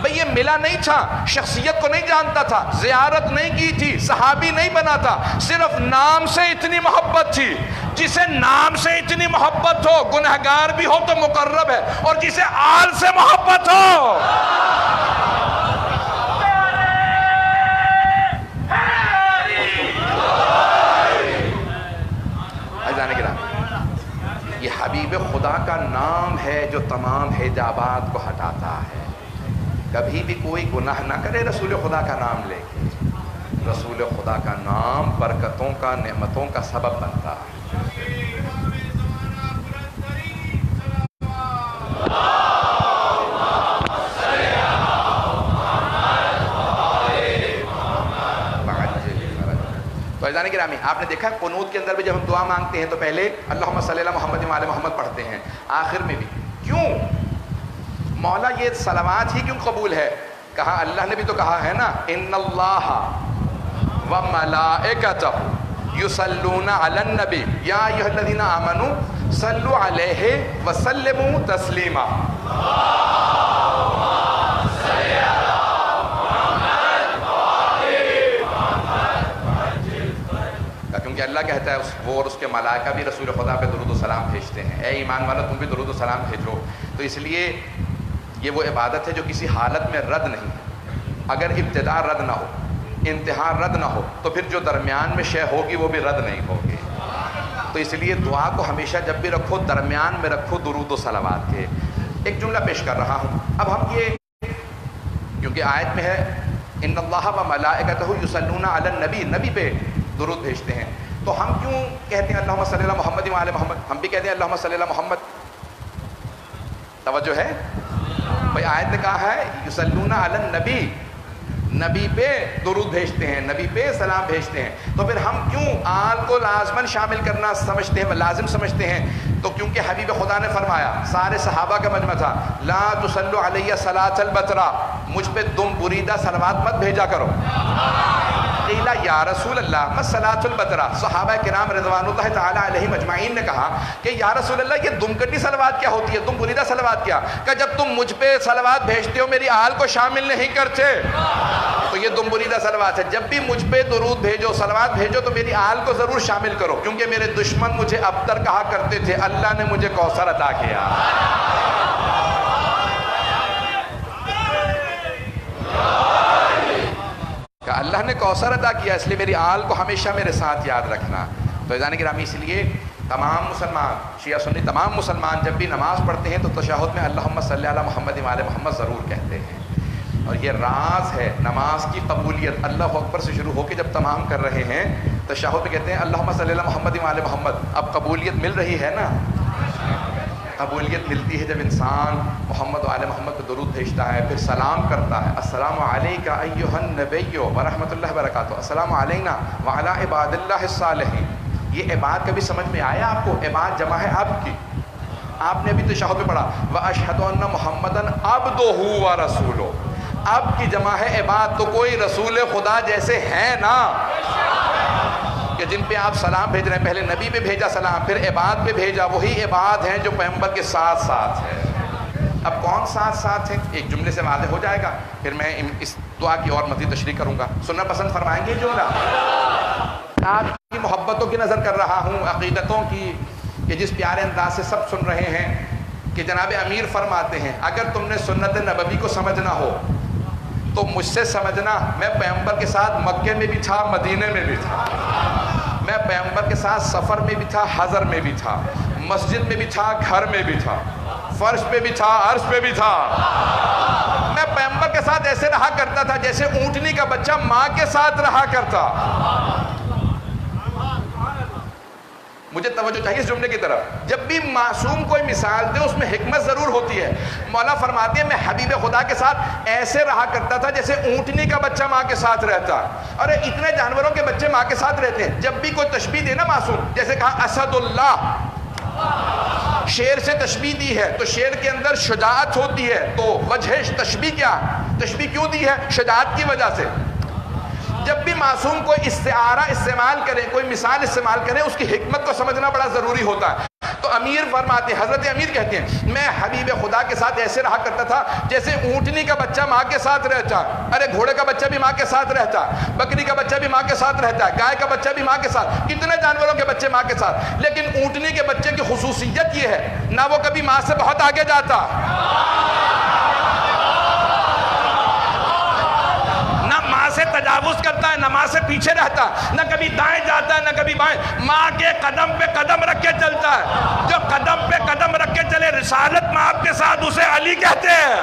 بھئی یہ ملا نہیں تھا, شخصیت کو نہیں جانتا تھا, زیارت نہیں کی تھی, صحابی نہیں بنا تھا, صرف نام سے اتنی محبت تھی. جسے نام سے اتنی محبت ہو, گنہگار بھی ہو تو مقرب ہے, اور جسے آل سے محبت ہو, یہ حبیب خدا کا نام ہے جو تمام حجابات کو ہٹاتا ہے. کبھی بھی کوئی گناہ نہ کرے رسول خدا کا نام لے کے. رسول خدا کا نام برکتوں کا, نعمتوں کا سبب بنتا ہے. تو عزیزان گرامی, آپ نے دیکھا قنوت کے اندر بھی جب ہم دعا مانگتے ہیں تو پہلے اللہم صلی علی محمد وعلی محمد پڑھتے ہیں, آخر میں بھی. کیوں مولا یہ صلوات ہی کیوں قبول ہے؟ کہا اللہ نے بھی تو کہا ہے نا, ان اللہ وملائکتہ یصلون علی النبی یا ایھا الذین آمنوا صلوا علیہ وسلموا تسلیما. کیونکہ اللہ کہتا ہے وہ اور اس کے ملائکہ بھی رسول خدا پہ درود و سلام بھیجتے ہیں, اے ایمان والا تم بھی درود و سلام بھیجو. تو اس لیے یہ وہ عبادت ہے جو کسی حالت میں رد نہیں ہے. اگر ابتدا رد نہ ہو, انتہا رد نہ ہو, تو پھر جو درمیان میں شے ہوگی وہ بھی رد نہیں ہوگی. تو اس لیے دعا کو ہمیشہ جب بھی رکھو درمیان میں رکھو درود و صلوات کے. ایک جملہ پیش کر رہا ہوں. اب ہم یہ, کیونکہ آیت میں ہے ان اللہ و ملائکتہ یصلون علی النبی, نبی پہ درود بھیجتے ہیں, تو ہم کیوں کہتے ہیں اللہم صلی علی محمد وعلی محمد؟ ہم بھی کہتے ہیں اللہم صلی علی محمد. توجہ ہے بھئی, آیت نے کہا ہے یصلون علی النبی, نبی پہ درود بھیجتے ہیں, نبی پہ سلام بھیجتے ہیں. تو پھر ہم کیوں آل کو لازماً شامل کرنا سمجھتے ہیں, لازم سمجھتے ہیں؟ تو کیونکہ حبیب خدا نے فرمایا, سارے صحابہ کا مجمع تھا, لا تصلوا علیہ صلاۃ البترا, مجھ پہ دم بریدہ صلوات مت بھیجا کرو. قیل یا رسول اللہ ما صلاۃ البترا, صحابہ کرام رضوان اللہ تعالی علیہم اجمعین نے کہا کہ یا رسول اللہ یہ دم کٹی صلوات کیا ہوتی ہے, دم بریدہ صلوات کیا؟ کہ جب تم مجھ پہ صلوات بھیجتے ہو میری آل کو شامل نہیں کرتے, تو یہ دم بریدہ صلوات ہے. جب بھی مجھ پہ درود بھیجو, صلوات بھیجو, تو میری آل کو ضرور شامل کرو, کیونکہ میرے دشمن مجھے ابتر کہا کرتے تھے, اللہ نے مجھے کوثر عطا کیا. کہ اللہ نے کوثر عطا کیا, اس لیے میری آل کو ہمیشہ میرے ساتھ یاد رکھنا. تو عزیزان گرامی, اس لیے تمام مسلمان, شیعہ سنی تمام مسلمان جب بھی نماز پڑھتے ہیں تو تشہد میں اللہم صلی علی محمد وعلی محمد ضرور کہتے ہیں. اور یہ راز ہے نماز کی قبولیت. اللہ اکبر سے شروع ہو کے جب تمام کر رہے ہیں تشہد میں کہتے ہیں اللہم صلی علی محمد وعلی محمد. اب قبولیت مل رہی ہے نا, قبولیت ملتی ہے جب انسان محمد وعلی محمد کو درود بھیجتا ہے, پھر سلام کرتا ہے, السلام علیکہ ایھا النبی ورحمۃ اللہ وبرکاتہ, السلام علینا وعلی عباد اللہ الصالحین. یہ عباد کبھی سمجھ میں آیا آپ کو؟ عباد جمع ہے اب کی. آپ نے ابھی تشہد میں پڑھا واشہد ان محمدً عبدہ ورسولہ, اب کی جمع ہے عباد. تو کوئی رسول خدا جیسے ہیں نا کہ جن پہ آپ سلام بھیج رہے ہیں, پہلے نبی پہ بھیجا سلام, پھر عباد پہ بھیجا, وہی عباد ہیں جو پیغمبر کے ساتھ ساتھ ہے. اب کون ساتھ ساتھ ہیں ایک جملے سے واضح ہو جائے گا, پھر میں اس دعا کی اور مزید تشریح کروں گا. سننا پسند فرمائیں گے جملہ؟ آپ کی محبتوں کی نظر کر رہا ہوں, عقیدتوں کی, کہ جس پیارے انداز سے سب سن رہے ہیں. کہ جناب امیر فرماتے ہیں اگر تم نے سنت نبوی کو سمجھنا ہو تو مجھ سے سمجھنا، میں پیغمبر کے ساتھ مکے میں بھی تھا، مدینے میں بھی تھا، میں پیغمبر کے ساتھ سفر میں بھی تھا، حضر میں بھی تھا، مسجد میں بھی تھا، گھر میں بھی تھا، فرش پہ بھی تھا، عرش پہ بھی تھا۔ میں پیغمبر کے ساتھ ایسے رہا کرتا تھا جیسے اونٹنی کا بچہ ماں کے ساتھ رہا کرتا۔ مجھے توجہ چاہیے اس جملے کی طرف۔ جب بھی معصوم کوئی مثال دے اس میں حکمت ضرور ہوتی ہے۔ مولا فرماتے ہیں میں حبیب خدا کے ساتھ ایسے رہا کرتا تھا جیسے اونٹنی کا بچہ ماں کے ساتھ رہتا۔ ارے اتنے جانوروں کے بچے ماں کے ساتھ رہتے ہیں، جب بھی کوئی تشبیہ دے نا معصوم، جیسے کہا اسد اللہ، شیر سے تشبیہ دی ہے تو شیر کے اندر شجاعت ہوتی ہے، تو وجہ تشبیہ کیا؟ تشبیہ کیوں دی ہے؟ شجاعت کی وجہ سے۔ جب بھی معصوم کوئی استعارہ استعمال کرے، کوئی مثال استعمال کرے، اس کی حکمت کو سمجھنا بڑا ضروری ہوتا ہے۔ تو امیر فرماتے ہیں، حضرت امیر کہتے ہیں میں حبیب خدا کے ساتھ ایسے رہا کرتا تھا جیسے اونٹنی کا بچہ ماں کے ساتھ رہتا۔ ارے گھوڑے کا بچہ بھی ماں کے ساتھ رہتا، بکری کا بچہ بھی ماں کے ساتھ رہتا ہے، گائے کا بچہ بھی ماں کے ساتھ، کتنے جانوروں کے بچے ماں کے ساتھ۔ لیکن اونٹنی کے بچے کی خصوصیت یہ ہے نہ وہ کبھی ماں سے بہت آگے جاتا، سے تجاوز کرتا ہے، نہ ماں سے پیچھے رہتا، نہ کبھی دائیں جاتا ہے نہ کبھی بائیں، ماں کے قدم پہ قدم رکھ کے چلتا ہے۔ جو قدم پہ قدم رکھ کے چلے، رسالت ماں کے ساتھ، اسے علی کہتے ہیں۔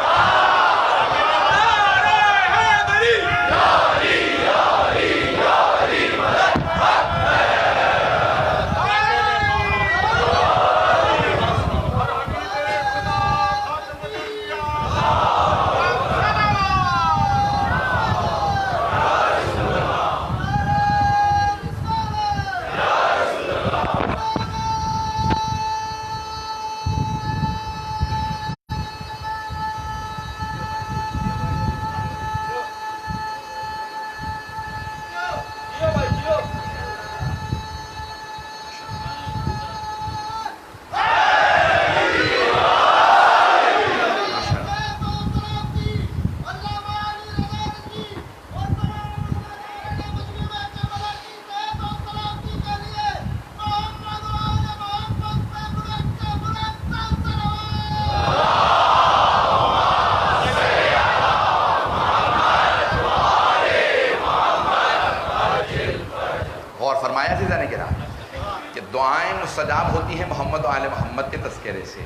مستجاب ہوتی ہیں محمد و آل محمد کے تذکرے سے،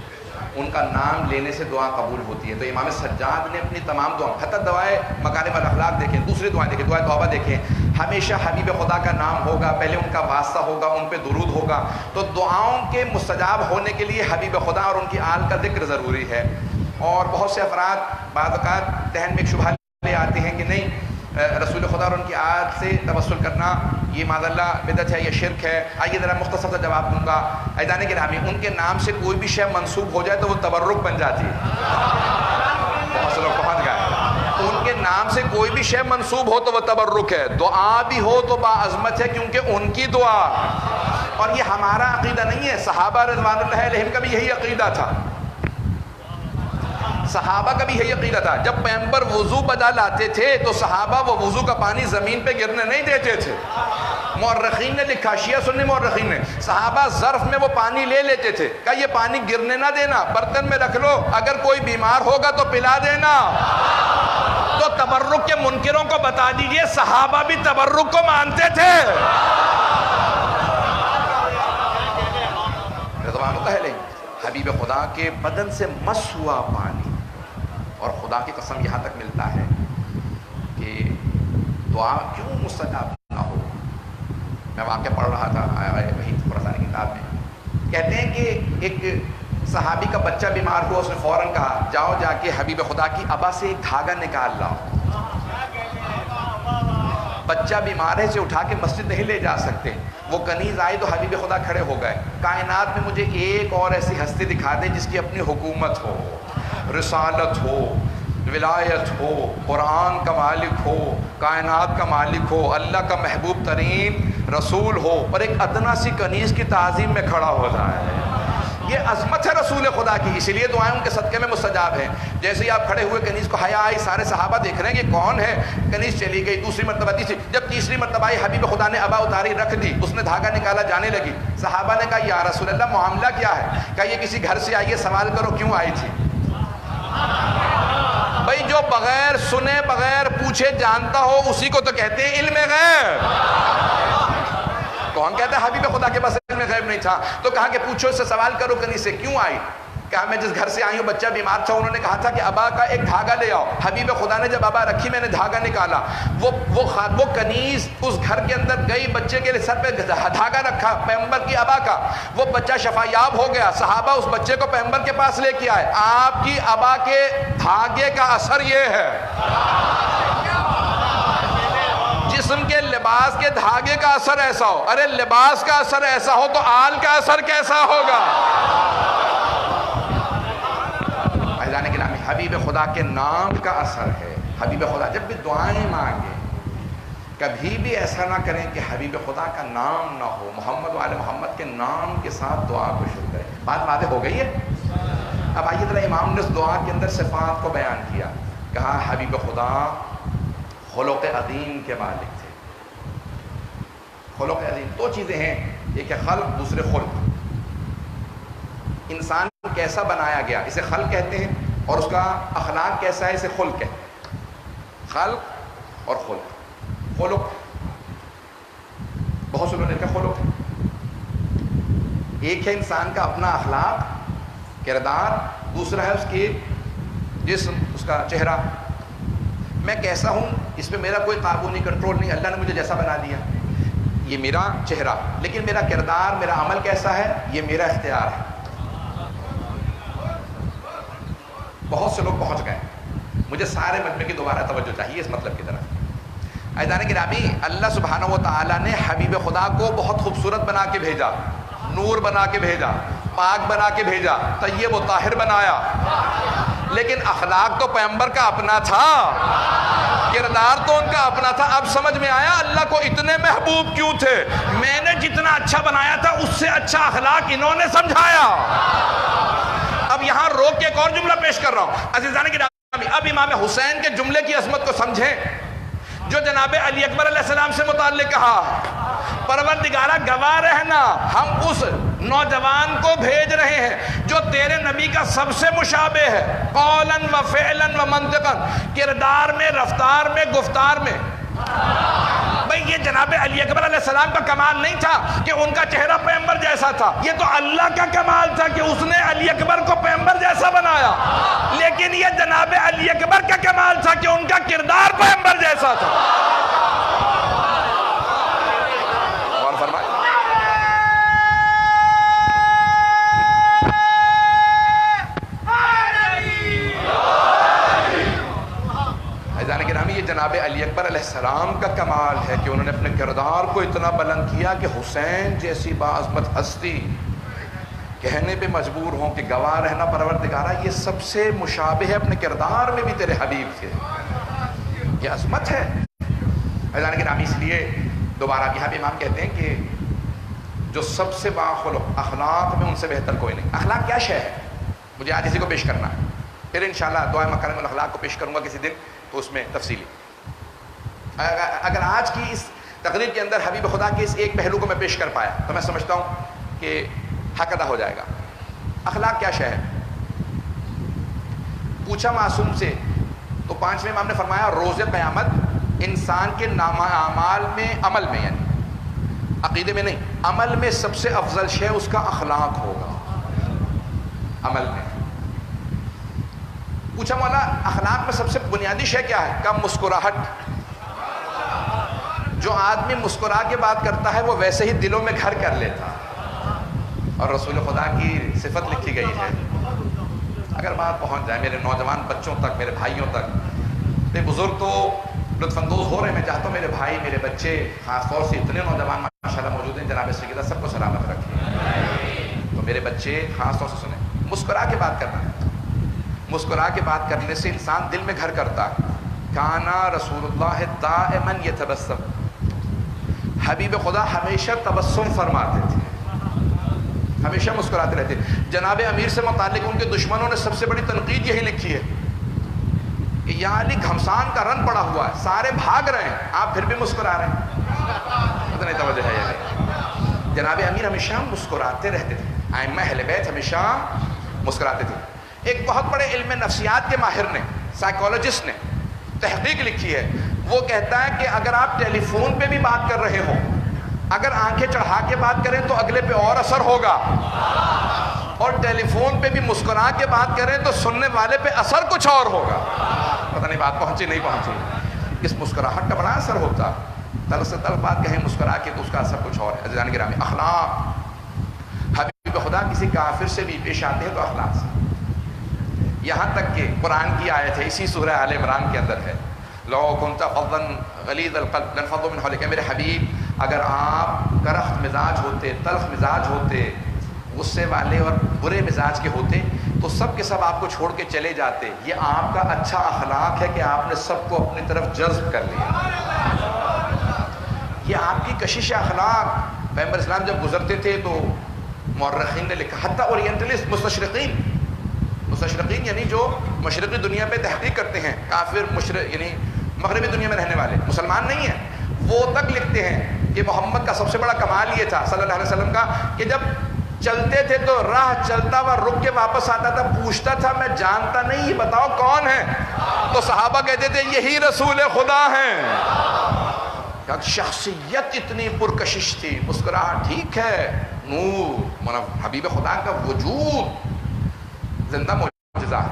ان کا نام لینے سے دعا قبول ہوتی ہے۔ تو امام سجاد نے اپنی تمام دعا، حتی دعائے مکارم الاخلاق دیکھیں، دوسری دعائیں دیکھیں، دعائے توبہ دیکھیں، ہمیشہ حبیب خدا کا نام ہوگا، پہلے ان کا واسطہ ہوگا، ان پہ درود ہوگا۔ تو دعاؤں کے مستجاب ہونے کے لیے حبیب خدا اور ان کی آل کا ذکر ضروری ہے۔ اور بہت سے افراد بعض اوقات ذہن میں ایک شبہ لے آتے ہیں کہ نہیں رسول خدا اور ان کی آل سے توسل کرنا یہ معاذ اللہ بدعت ہے، یہ شرک ہے۔ آئیے ذرا مختصر سا جواب دوں گا۔ عزیزان گرامی، ان کے نام سے کوئی بھی شے منسوب ہو جائے تو وہ تبرک بن جاتی ہے۔ بہت سے لوگ پہنچ گئے، ان کے نام سے کوئی بھی شے منسوب ہو تو وہ تبرک ہے، دعا بھی ہو تو باعظمت ہے کیونکہ ان کی دعا۔ اور یہ ہمارا عقیدہ نہیں ہے، صحابہ رضوان اللہ علیہم کا بھی یہی عقیدہ تھا، صحابہ کا بھی یہی عقیدہ تھا۔ جب پیغمبر وضو بجا لاتے تھے تو صحابہ وہ وضو کا پانی زمین پہ گرنے نہیں دیتے تھے۔ مورخین نے لکھا، شیعہ سنی مورخین نے، صحابہ ظرف میں وہ پانی لے لیتے تھے، کہا یہ پانی گرنے نہ دینا، برتن میں رکھ لو، اگر کوئی بیمار ہوگا تو پلا دینا۔ تو تبرک کے منکروں کو بتا دیجئے صحابہ بھی تبرک کو مانتے تھے۔ رضوان اللہ علیہ، حبیب خدا کے بدن سے مس ہوا پانی، اور خدا کی قسم یہاں تک ملتا ہے کہ دعا کیوں مستجاب نہ ہو۔ میں واقعہ پڑھ رہا تھا وہی خراسانی کتاب میں، کہتے ہیں کہ ایک صحابی کا بچہ بیمار ہوا، اس نے فوراً کہا جاؤ جا کے حبیب خدا کی ابا سے ایک دھاگا نکال لاؤ۔ بچہ بیمار ہے، اسے اٹھا کے مسجد نہیں لے جا سکتے، وہ کنیز آئے تو حبیب خدا کھڑے ہو گئے، کائنات میں مجھے ایک اور ایسی ہستی دکھا دے جس کی اپنی حکومت ہو، رسالت ہو، ولایت ہو، قرآن کا مالک ہو، کائنات کا مالک ہو، اللہ کا محبوب ترین رسول ہو، پر ایک ادنا سی کنیز کی تعظیم میں کھڑا ہو جائے۔ یہ عظمت ہے رسول خدا کی، اسی لیے دعائیں ان کے صدقے میں مستجاب ہیں۔ جیسے ہی آپ کھڑے ہوئے کنیز کو حیا آئی، سارے صحابہ دیکھ رہے ہیں کہ کون ہے، کنیز چلی گئی، دوسری مرتبہ تیسری، جب تیسری مرتبہ آئی حبیب خدا نے ابا اتاری رکھ دی، اس نے دھاگا نکالا جانے لگی، صحابہ نے کہا یا رسول اللہ معاملہ کیا ہے؟ کہا یہ کسی گھر سے آئی ہے، سوال کرو کیوں آئی تھی؟ بھائی جو بغیر سنے بغیر پوچھے جانتا ہو اسی کو تو کہتے ہیں علم غیب۔ کون کہتا ہے حبیب خدا کے پاس علم غیب نہیں تھا؟ تو کہا کہ پوچھو اس سے، سوال کرو کنیز سے کیوں آئی؟ کہا میں جس گھر سے آئی ہوں بچہ بیمار تھا، انہوں نے کہا تھا کہ ابا کا ایک دھاگا لے آؤ، حبیب خدا نے جب ابا رکھی میں نے دھاگا نکالا، وہ کنیز اس گھر کے اندر گئی، بچے کے سر پہ دھاگا رکھا پیغمبر کی ابا کا، وہ بچہ شفا یاب ہو گیا، صحابہ اس بچے کو پیغمبر کے پاس لے کے آئے۔ آپ کی ابا کے دھاگے کا اثر یہ ہے، جسم کے لباس کے دھاگے کا اثر ایسا ہو، ارے لباس کا اثر ایسا ہو تو آل کا اثر کیسا ہوگا؟ حبیب خدا کے نام کا اثر ہے۔ حبیب خدا جب بھی دعائیں مانگے کبھی بھی ایسا نہ کریں کہ حبیب خدا کا نام نہ ہو، محمد و آل محمد کے نام کے ساتھ دعا کو شروع کریں۔ بات واضح ہو گئی ہے؟ اب آئیے ذرا امام نے اس دعا کے اندر صفات کو بیان کیا، کہا حبیب خدا خلق عظیم کے مالک تھے۔ خلق عظیم دو چیزیں ہیں، ایک ہے خلق، دوسرے خلق۔ انسان کیسا بنایا گیا اسے خلق کہتے ہیں، اور اس کا اخلاق کیسا ہے اسے خلق ہے۔ خلق اور خلق۔ خلق بہت سے لوگوں نے کہا خلق ایک ہے انسان کا اپنا اخلاق کردار، دوسرا ہے اس کی جسم، اس کا چہرہ۔ میں کیسا ہوں اس پہ میرا کوئی قابو نہیں، کنٹرول نہیں، اللہ نے مجھے جیسا بنا دیا، یہ میرا چہرہ، لیکن میرا کردار میرا عمل کیسا ہے یہ میرا اختیار ہے۔ بہت سے لوگ پہنچ گئے، مجھے سارے مجمع کی دوبارہ توجہ چاہیے اس مطلب کی طرف۔ عزیزان گرامی، اللہ سبحانہ و تعالیٰ نے حبیب خدا کو بہت خوبصورت بنا کے بھیجا، نور بنا کے بھیجا، پاک بنا کے بھیجا، طیب و طاہر بنایا، لیکن اخلاق تو پیغمبر کا اپنا تھا، کردار تو ان کا اپنا تھا۔ اب سمجھ میں آیا اللہ کو اتنے محبوب کیوں تھے؟ میں نے جتنا اچھا بنایا تھا اس سے اچھا اخلاق انہوں نے سمجھایا۔ اب یہاں روک کے ایک اور جملہ پیش کر رہا ہوں عزیزان گرامی، اب امام حسین کے جملے کی عظمت کو سمجھیں جو جناب علی اکبر علیہ السلام سے متعلق کہا، پروردگارہ گواہ رہنا ہم اس نوجوان کو بھیج رہے ہیں جو تیرے نبی کا سب سے مشابہ ہے، قولاً و فعلاً و منطقاً، کردار میں، رفتار میں، گفتار میں۔ بھئی یہ جناب علی اکبر علیہ السلام کا کمال نہیں تھا کہ ان کا چہرہ پیغمبر جیسا تھا، یہ تو اللہ کا کمال تھا کہ اس نے علی اکبر کو پیغمبر جیسا بنایا، لیکن یہ جناب علی اکبر کا کمال تھا کہ ان کا کردار پیغمبر جیسا تھا۔ اور فرمائے یہ جناب علی اکبر علیہ السلام کا کمال ہے کہ انہوں نے اپنے کردار کو اتنا بلند کیا کہ حسین جیسی باعظمت ہستی کہنے پہ مجبور ہوں کہ گواہ رہنا پروردگارہ یہ سب سے مشابہ ہے، اپنے کردار میں بھی تیرے حبیب تھے۔ یہ عظمت ہے عزیزان گرامی، اس لیے دوبارہ یہاں بھی امام کہتے ہیں کہ جو سب سے باخلق اخلاق میں ان سے بہتر کوئی نہیں۔ اخلاق کیا شے ہے مجھے آج اسی کو پیش کرنا ہے، پھر انشاءاللہ دعائے مکارم الاخلاق کو پیش کروں گا کسی دن تو اس میں تفصیلی۔ اگر آج کی اس تقریر کے اندر حبیب خدا کے اس ایک پہلو کو میں پیش کر پایا تو میں سمجھتا ہوں کہ حق ادا ہو جائے گا۔ اخلاق کیا شے ہے؟ پوچھا معصوم سے تو پانچویں امام نے فرمایا روز قیامت انسان کے نامہ اعمال میں، عمل میں یعنی عقیدے میں نہیں، عمل میں سب سے افضل شے اس کا اخلاق ہوگا۔ عمل میں پوچھا مولا اخلاق میں سب سے بنیادی شے کیا ہے؟ کم مسکراہٹ۔ جو آدمی مسکرا کے بات کرتا ہے وہ ویسے ہی دلوں میں گھر کر لیتا، اور رسول خدا کی صفت لکھی گئی ہے۔ اگر بات پہنچ جائے میرے نوجوان بچوں تک، میرے بھائیوں تک، بزرگ تو لطف اندوز ہو رہے ہیں، میں چاہتا ہوں میرے بھائی، میرے بچے، خاص طور سے اتنے نوجوان ماشاءاللہ موجود ہیں، جناب سیدہ سب کو سلامت رکھیں۔ تو میرے بچے خاص طور سے سنیں، مسکرا کے بات کرنا ہے۔ مسکرا کے بات کرنے سے انسان دل میں گھر کرتا ہے۔ کانا رسول اللہ دائماً یتبسم، حبیب خدا ہمیشہ تبسم فرماتے تھے۔ ہمیشہ مسکراتے رہتے. جناب امیر سے متعلق ان کے دشمنوں نے سب سے بڑی تنقید یہی لکھی ہے کہ یا علی گھمسان کا رن پڑا ہوا ہے, سارے بھاگ رہے ہیں, آپ پھر بھی مسکرا رہے ہیں. پتہ نہیں توجہ ہے یا نہیں. جناب امیر ہمیشہ مسکراتے رہتے تھے, ائمہ اہل بیت ہمیشہ مسکراتے تھے. ایک بہت بڑے علم نفسیات کے ماہر نے, سائیکالوجسٹ نے تحقیق لکھی ہے. وہ کہتا ہے کہ اگر آپ ٹیلی فون پہ بھی بات کر رہے ہو, اگر آنکھیں چڑھا کے بات کریں تو اگلے پہ اور اثر ہوگا, اور ٹیلی فون پہ بھی مسکرا کے بات کریں تو سننے والے پہ اثر کچھ اور ہوگا. پتہ نہیں بات پہنچی نہیں پہنچی. اس مسکراہٹ کا بڑا اثر ہوتا. طرف سے طرف بات کہیں مسکرا کے تو اس کا اثر کچھ اور ہے. عزیزان گرامی, اخلاق, حبیب خدا کسی کافر سے بھی پیش آتے ہیں تو اخلاق سے. یہاں تک کہ قرآن کی آیت ہے, اسی سورہ آل عمران کے اندر ہے, لو كنت فظا غلیظ القلب لانفضوا من حولك. میرے حبیب اگر آپ کرخت مزاج ہوتے, تلخ مزاج ہوتے, غصے والے اور برے مزاج کے ہوتے تو سب کے سب آپ کو چھوڑ کے چلے جاتے. یہ آپ کا اچھا اخلاق ہے کہ آپ نے سب کو اپنی طرف جذب کر لیا. یہ آپ کی کشش اخلاق. پیغمبر اسلام جب گزرتے تھے تو مورخین نے لکھا, حتیٰ اورینٹلسٹ, مستشرقین یعنی جو مشرقی دنیا پہ تحقیق کرتے ہیں, کافر مشرق یعنی مغربی دنیا میں رہنے والے, مسلمان نہیں ہیں, وہ تک لکھتے ہیں کہ محمد کا سب سے بڑا کمال یہ تھا صلی اللہ علیہ وسلم کا کہ جب چلتے تھے تو راہ چلتا ہوا رک کے واپس آتا تھا, پوچھتا تھا میں جانتا نہیں, یہ بتاؤ کون ہے؟ تو صحابہ کہتے تھے یہی رسول خدا ہیں. شخصیت اتنی پرکشش تھی, مسکراہٹ ٹھیک ہے, نور, حبیب خدا کا وجود زندہ معجزہ,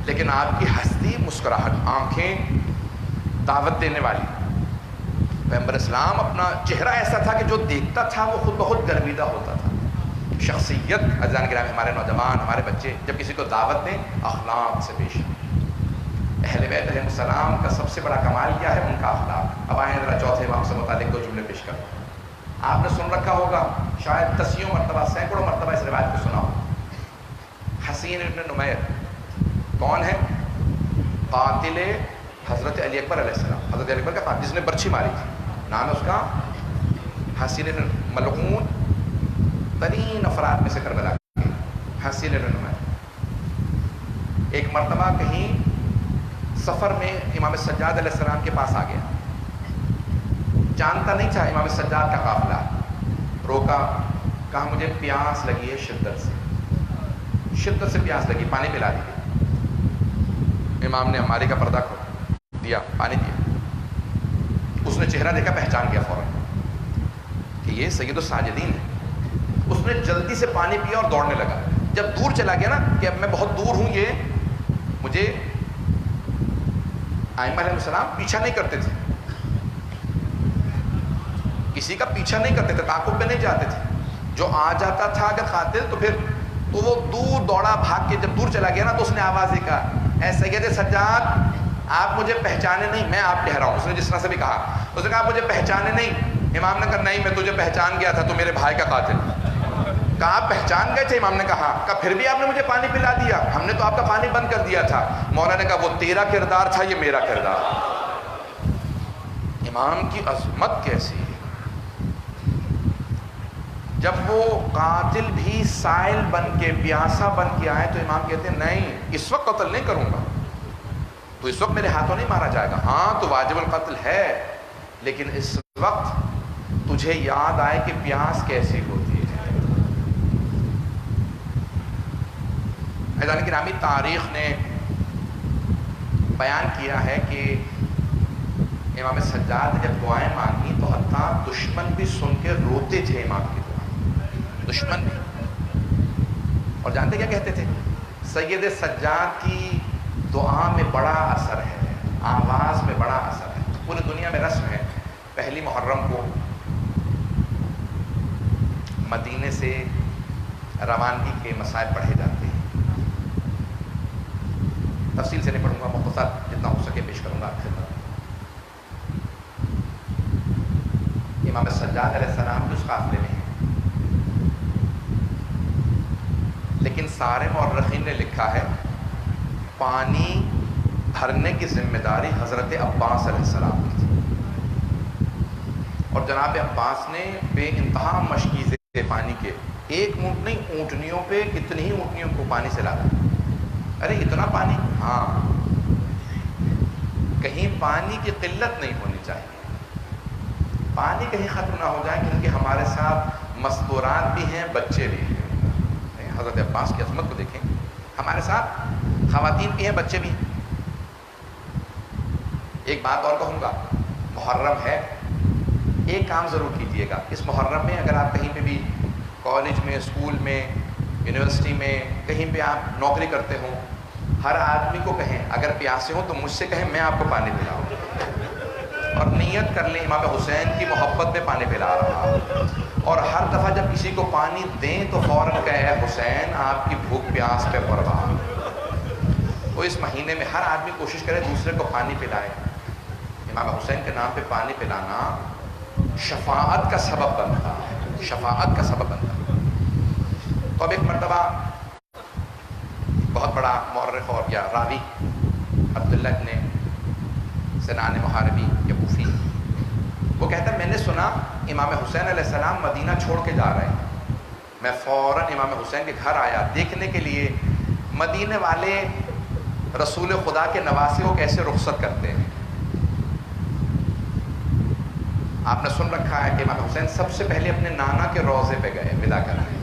لیکن آپ کی ہستی مسکراہٹ, آنکھیں دعوت دینے والی. پیغمبر اسلام اپنا چہرہ ایسا تھا کہ جو دیکھتا تھا وہ خود بہت گرمیدہ ہوتا تھا. شخصیت, عزیزان گرامی, ہمارے نوجوان, ہمارے بچے جب کسی کو دعوت دیں اخلاق سے پیش. اہل بیت علیہ السلام کا سب سے بڑا کمال کیا ہے؟ ان کا اخلاق. اب آئیں ذرا چوتھے امام سے متعلق دو جملے پیش کروں. آپ نے سن رکھا ہوگا, شاید دسیوں مرتبہ, سینکڑوں مرتبہ اس روایت کو سنا ہو. حسین ابن نمیر کون ہے؟ قاتل حضرت علی اکبر علیہ السلام, حضرت علی اکبر کا قاتل جس نے برچھی ماری تھی, نام ہے اس کا حسین ابن, ملعون ترین افراد میں سے کربلا کے حسین ابن نمیر. ایک مرتبہ کہیں سفر میں امام سجاد علیہ السلام کے پاس آ گیا, جانتا نہیں تھا امام سجاد کا قافلہ, روکا, کہا مجھے پیاس لگی ہے, شدت سے پیاس لگی, پانی پلا دیجیے. امام نے ہماری کا پردہ کھولا, دیا, پانی دیا. اس نے چہرہ دیکھا, پہچان گیا فوراً کہ یہ سید الساجدین ہے. اس نے جلدی سے پانی پیا اور دوڑنے لگا. جب دور چلا گیا نا کہ اب میں بہت دور ہوں, یہ مجھے, ائمہ علیہ السلام پیچھا نہیں کرتے تھے, کسی کا پیچھا نہیں کرتے تھے, تعاقب میں نہیں جاتے تھے. جو آ جاتا تھا اگر قاتل تو پھر تو وہ دور دوڑا بھاگ کے, جب دور چلا گیا نا تو اس نے آواز دی, کہا اے سید سجاد آپ مجھے پہچانے نہیں, میں آپ کہہ رہا ہوں. اس نے جس طرح سے بھی کہا, اس نے کہا مجھے پہچانے نہیں. امام نے کہا نہیں, میں تجھے پہچان گیا تھا, تو میرے بھائی کا قاتل. کہا آپ پہچان گئے تھے؟ امام نے کہا. کہا پھر بھی آپ نے مجھے پانی پلا دیا, ہم نے تو آپ کا پانی بند کر دیا تھا. مولا نے کہا وہ تیرا کردار تھا, یہ میرا کردار. امام کی عظمت کیسی ہے. جب وہ قاتل بھی سائل بن کے, پیاسا بن کے آئے تو امام کہتے ہیں نہیں, اس وقت قتل نہیں کروں گا, تو اس وقت میرے ہاتھوں نہیں مارا جائے گا. ہاں تو واجب القتل ہے, لیکن اس وقت تجھے یاد آئے کہ پیاس کیسی ہوتی ہے. عزیزان گرامی, تاریخ نے بیان کیا ہے کہ امام سجاد نے جب دعائیں مانگی تو حتیٰ دشمن بھی سن کے روتے تھے امام کی دعا, دشمن بھی. اور جانتے کیا کہتے تھے؟ سید سجاد کی دعا میں بڑا اثر ہے, آواز میں بڑا اثر ہے. پوری دنیا میں رسم ہے, پہلی محرم کو مدینے سے روانگی کے مسائل پڑھے جاتے ہیں. تفصیل سے نہیں پڑھوں گا, مختصر جتنا ہو سکے پیش کروں گا آپ خدمت. امام سجاد علیہ السلام بھی اس قافلے میں ہیں, لیکن سارے مورخین نے لکھا ہے پانی بھرنے کی ذمہ داری حضرت عباس علیہ السلام کی تھی. اور جناب عباس نے بے انتہا مشقیں پانی کے ایک اونٹ نہیں، اونٹنیوں پہ کتنی ہی اونٹنیوں کو پانی سے لانا. ارے اتنا پانی؟ ہاں. کہیں پانی کی قلت نہیں ہونی چاہیے، پانی کہیں ختم نہ ہو جائے، کیونکہ ہمارے ساتھ مستورات بھی ہیں، بچے بھی ہیں. حضرت عباس کی عظمت کو دیکھیں، ہمارے ساتھ خواتین بھی ہیں، بچے بھی ہیں. ایک بات اور کہوں گا، محرم ہے، ایک کام ضرور کیجیے گا اس محرم میں. اگر آپ کہیں پہ بھی کالج میں، اسکول میں، یونیورسٹی میں، کہیں پہ آپ نوکری کرتے ہوں، ہر آدمی کو کہیں اگر پیاسے ہوں تو مجھ سے کہیں میں آپ کو پانی پلاؤں، اور نیت کر لیں امام حسین کی محبت میں پانی پلا رہا ہوں. اور ہر دفعہ جب کسی کو پانی دیں تو فوراً کہے اے حسین آپ کی بھوک پیاس پہ قربان. تو اس مہینے میں ہر آدمی کوشش کرے دوسرے کو پانی پلائے. امام حسین کے نام پہ پانی پلانا شفاعت کا سبب بنتا ہے، شفاعت کا سبب بنتا ہے. تو اب ایک مرتبہ بہت بڑا مورخ اور یا راوی عبداللہ ابن سنان محاربی یا کوفی، وہ کہتا ہے میں نے سنا امام حسین علیہ السلام مدینہ چھوڑ کے جا رہے ہیں. میں فوراً امام حسین کے گھر آیا دیکھنے کے لیے مدینے والے رسول خدا کے نواسے کو کیسے رخصت کرتے ہیں. آپ نے سن رکھا ہے کہ امام حسین سب سے پہلے اپنے نانا کے روضے پہ گئے ودا کرنے،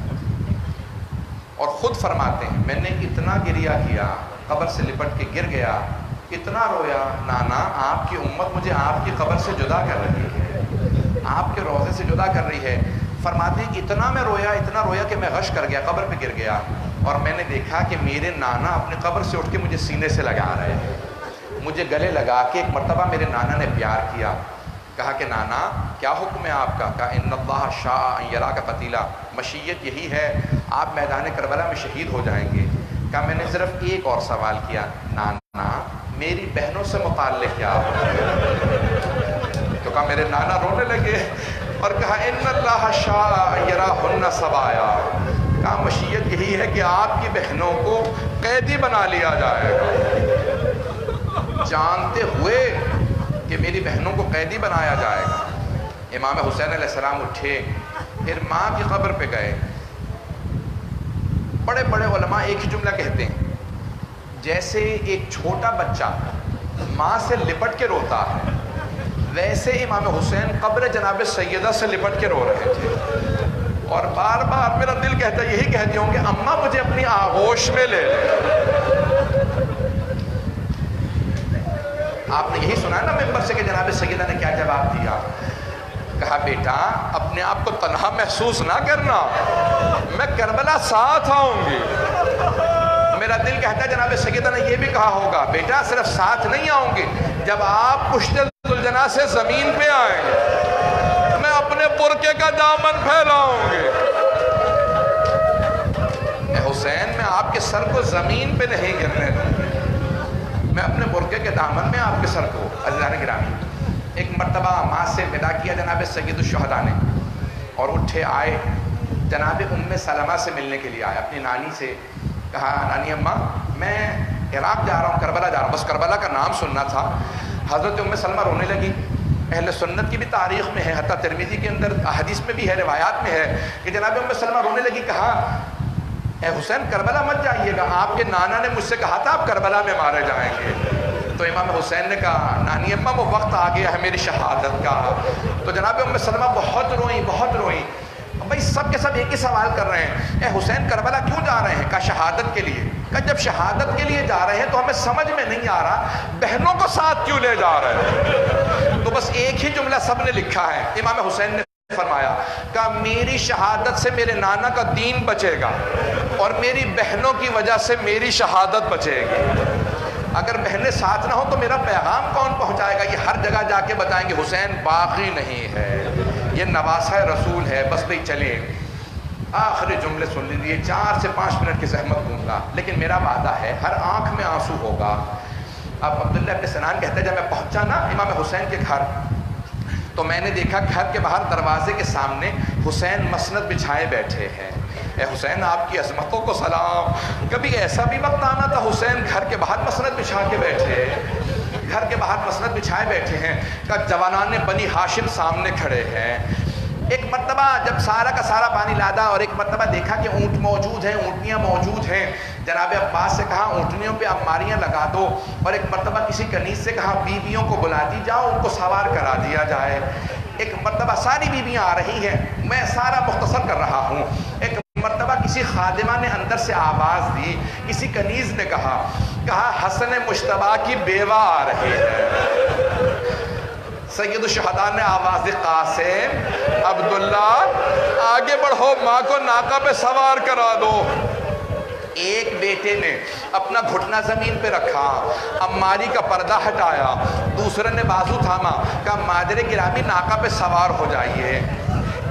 اور خود فرماتے ہیں میں نے اتنا گریہ کیا، قبر سے لپٹ کے گر گیا، اتنا رویا، نانا آپ کی امت مجھے آپ کی قبر سے جدا کر رہی ہے، آپ کے روضے سے جدا کر رہی ہے. فرماتے ہیں اتنا میں رویا، اتنا رویا کہ میں غش کر گیا، قبر پہ گر گیا، اور میں نے دیکھا کہ میرے نانا اپنی قبر سے اٹھ کے مجھے سینے سے لگا رہے ہیں. مجھے گلے لگا کے ایک مرتبہ میرے نانا نے پیار کیا. کہا کہ نانا کیا حکم ہے آپ کا؟ کہا ان اللہ شاء ان یراک قتیلا، مشیت یہی ہے آپ میدان کربلا میں شہید ہو جائیں گے. کہا میں نے صرف ایک اور سوال کیا، نانا میری بہنوں سے متعلق کیا؟ تو کہا میرے نانا رونے لگے اور کہا ان اللہ شاء ان یراہن سبایا، کہا مشیت یہی ہے کہ آپ کی بہنوں کو قیدی بنا لیا جائے گا، جانتے ہوئے کہ میری بہنوں کو قیدی بنایا جائے گا. امام حسین علیہ السلام اٹھے، پھر ماں کی قبر پہ گئے. بڑے بڑے علماء ایک ہی جملہ کہتے ہیں، جیسے ایک چھوٹا بچہ ماں سے لپٹ کے روتا ہے، ویسے امام حسین قبر جناب سیدہ سے لپٹ کے رو رہے تھے. اور بار بار میرا دل کہتا ہے، یہی کہتی ہوں کہ اماں مجھے اپنی آغوش میں لے لے. آپ نے یہی سنا ہے نا ممبر سے کہ جناب سیدہ نے کیا جواب دیا؟ کہا بیٹا اپنے آپ کو تنہا محسوس نہ کرنا، میں کربلا ساتھ آؤں گی. میرا دل کہتا ہے جناب سیدہ نے یہ بھی کہا ہوگا بیٹا صرف ساتھ نہیں آؤں گی، جب آپ پشت ذوالجناح سے زمین پہ آئیں گے میں اپنے برقعے کا دامن پھیلاؤں گی. اے حسین میں آپ کے سر کو زمین پہ نہیں گرنے دوں گی، میں اپنے برقعے کے دامن میں آپ کے سر کو. عزیزان گرامی، ایک مرتبہ ماں سے ودا کیا جناب سید الشہداء نے، اور اٹھے آئے جناب ام سلمہ سے ملنے کے لیے آئے اپنی نانی سے. کہا نانی اماں میں عراق جا رہا ہوں، کربلا جا رہا ہوں، بس کربلا کا نام سننا تھا. حضرت ام سلمہ رونے لگی. اہل سنت کی بھی تاریخ میں ہے، حتیٰ ترمذی کے اندر حدیث میں بھی ہے، روایات میں ہے کہ جناب ام سلمہ رونے لگی. کہا اے حسین کربلا مت جائیے گا، آپ کے نانا نے مجھ سے کہا تھا آپ کربلا میں مارے جائیں گے. تو امام حسین نے کہا نانی اماں وہ وقت آ گیا ہے میری شہادت کا. تو جناب ام سلمہ بہت روئیں، بہت روئیں. بھائی سب کے سب ایک ہی سوال کر رہے ہیں، اے حسین کربلا کیوں جا رہے ہیں؟ کہا شہادت کے لیے. کہا جب شہادت کے لیے جا رہے ہیں تو ہمیں سمجھ میں نہیں آ رہا بہنوں کو ساتھ کیوں لے جا رہے ہیں؟ تو بس ایک ہی جملہ سب نے لکھا ہے. امام حسین نے فرمایا کہ میری شہادت سے میرے نانا کا دین بچے گا اور میری بہنوں کی وجہ سے میری شہادت بچے گی. اگر بہنیں ساتھ نہ ہوں تو میرا پیغام کون پہنچائے گا؟ یہ ہر جگہ جا کے بتائیں گے حسین باقی نہیں ہے، یہ نواسہ رسول ہے. بس بھئی چلیں آخری جملے سن لیجیے، 4 سے 5 منٹ کی زحمت دوں گا لیکن میرا وعدہ ہے ہر آنکھ میں آنسو ہوگا. اب عبداللہ ابن سنان کہتے ہیں جب میں پہنچا نا امام حسین کے گھر تو میں نے دیکھا گھر کے باہر دروازے کے سامنے حسین مسند بچھائے بیٹھے ہیں. اے حسین آپ کی عظمتوں کو سلام. کبھی ایسا بھی وقت آنا تھا حسین گھر کے باہر مسند بچھا کے بیٹھے، گھر کے باہر مسند بچھائے بیٹھے ہیں. کہ جوانان بنی ہاشم سامنے کھڑے ہیں. ایک مرتبہ جب سارا کا سارا پانی لادا اور ایک مرتبہ دیکھا کہ اونٹ موجود ہیں، اونٹنیاں موجود ہیں، جناب عباس سے کہا اونٹنیوں پہ اماریاں لگا دو، اور ایک مرتبہ کسی کنیز سے کہا بیویوں کو بلا دی جاؤ، ان کو سوار کرا دیا جائے۔ ایک مرتبہ ساری بیویاں آ رہی ہیں، میں سارا مختصر کر رہا ہوں۔ ایک مرتبہ کسی خادمہ نے اندر سے آواز دی، کسی کنیز نے کہا حسن مشتبہ کی بیوہ آ رہی ہے۔ سید الشہداء نے آواز دی، قاسم عبداللہ آگے بڑھو، ماں کو ناقہ پہ سوار کرا دو۔ ایک بیٹے نے اپنا گھٹنا زمین پہ رکھا، اماری کا پردہ ہٹایا، دوسرے نے بازو تھاما، کہا مادر گرامی ناقہ پہ سوار ہو جائیے۔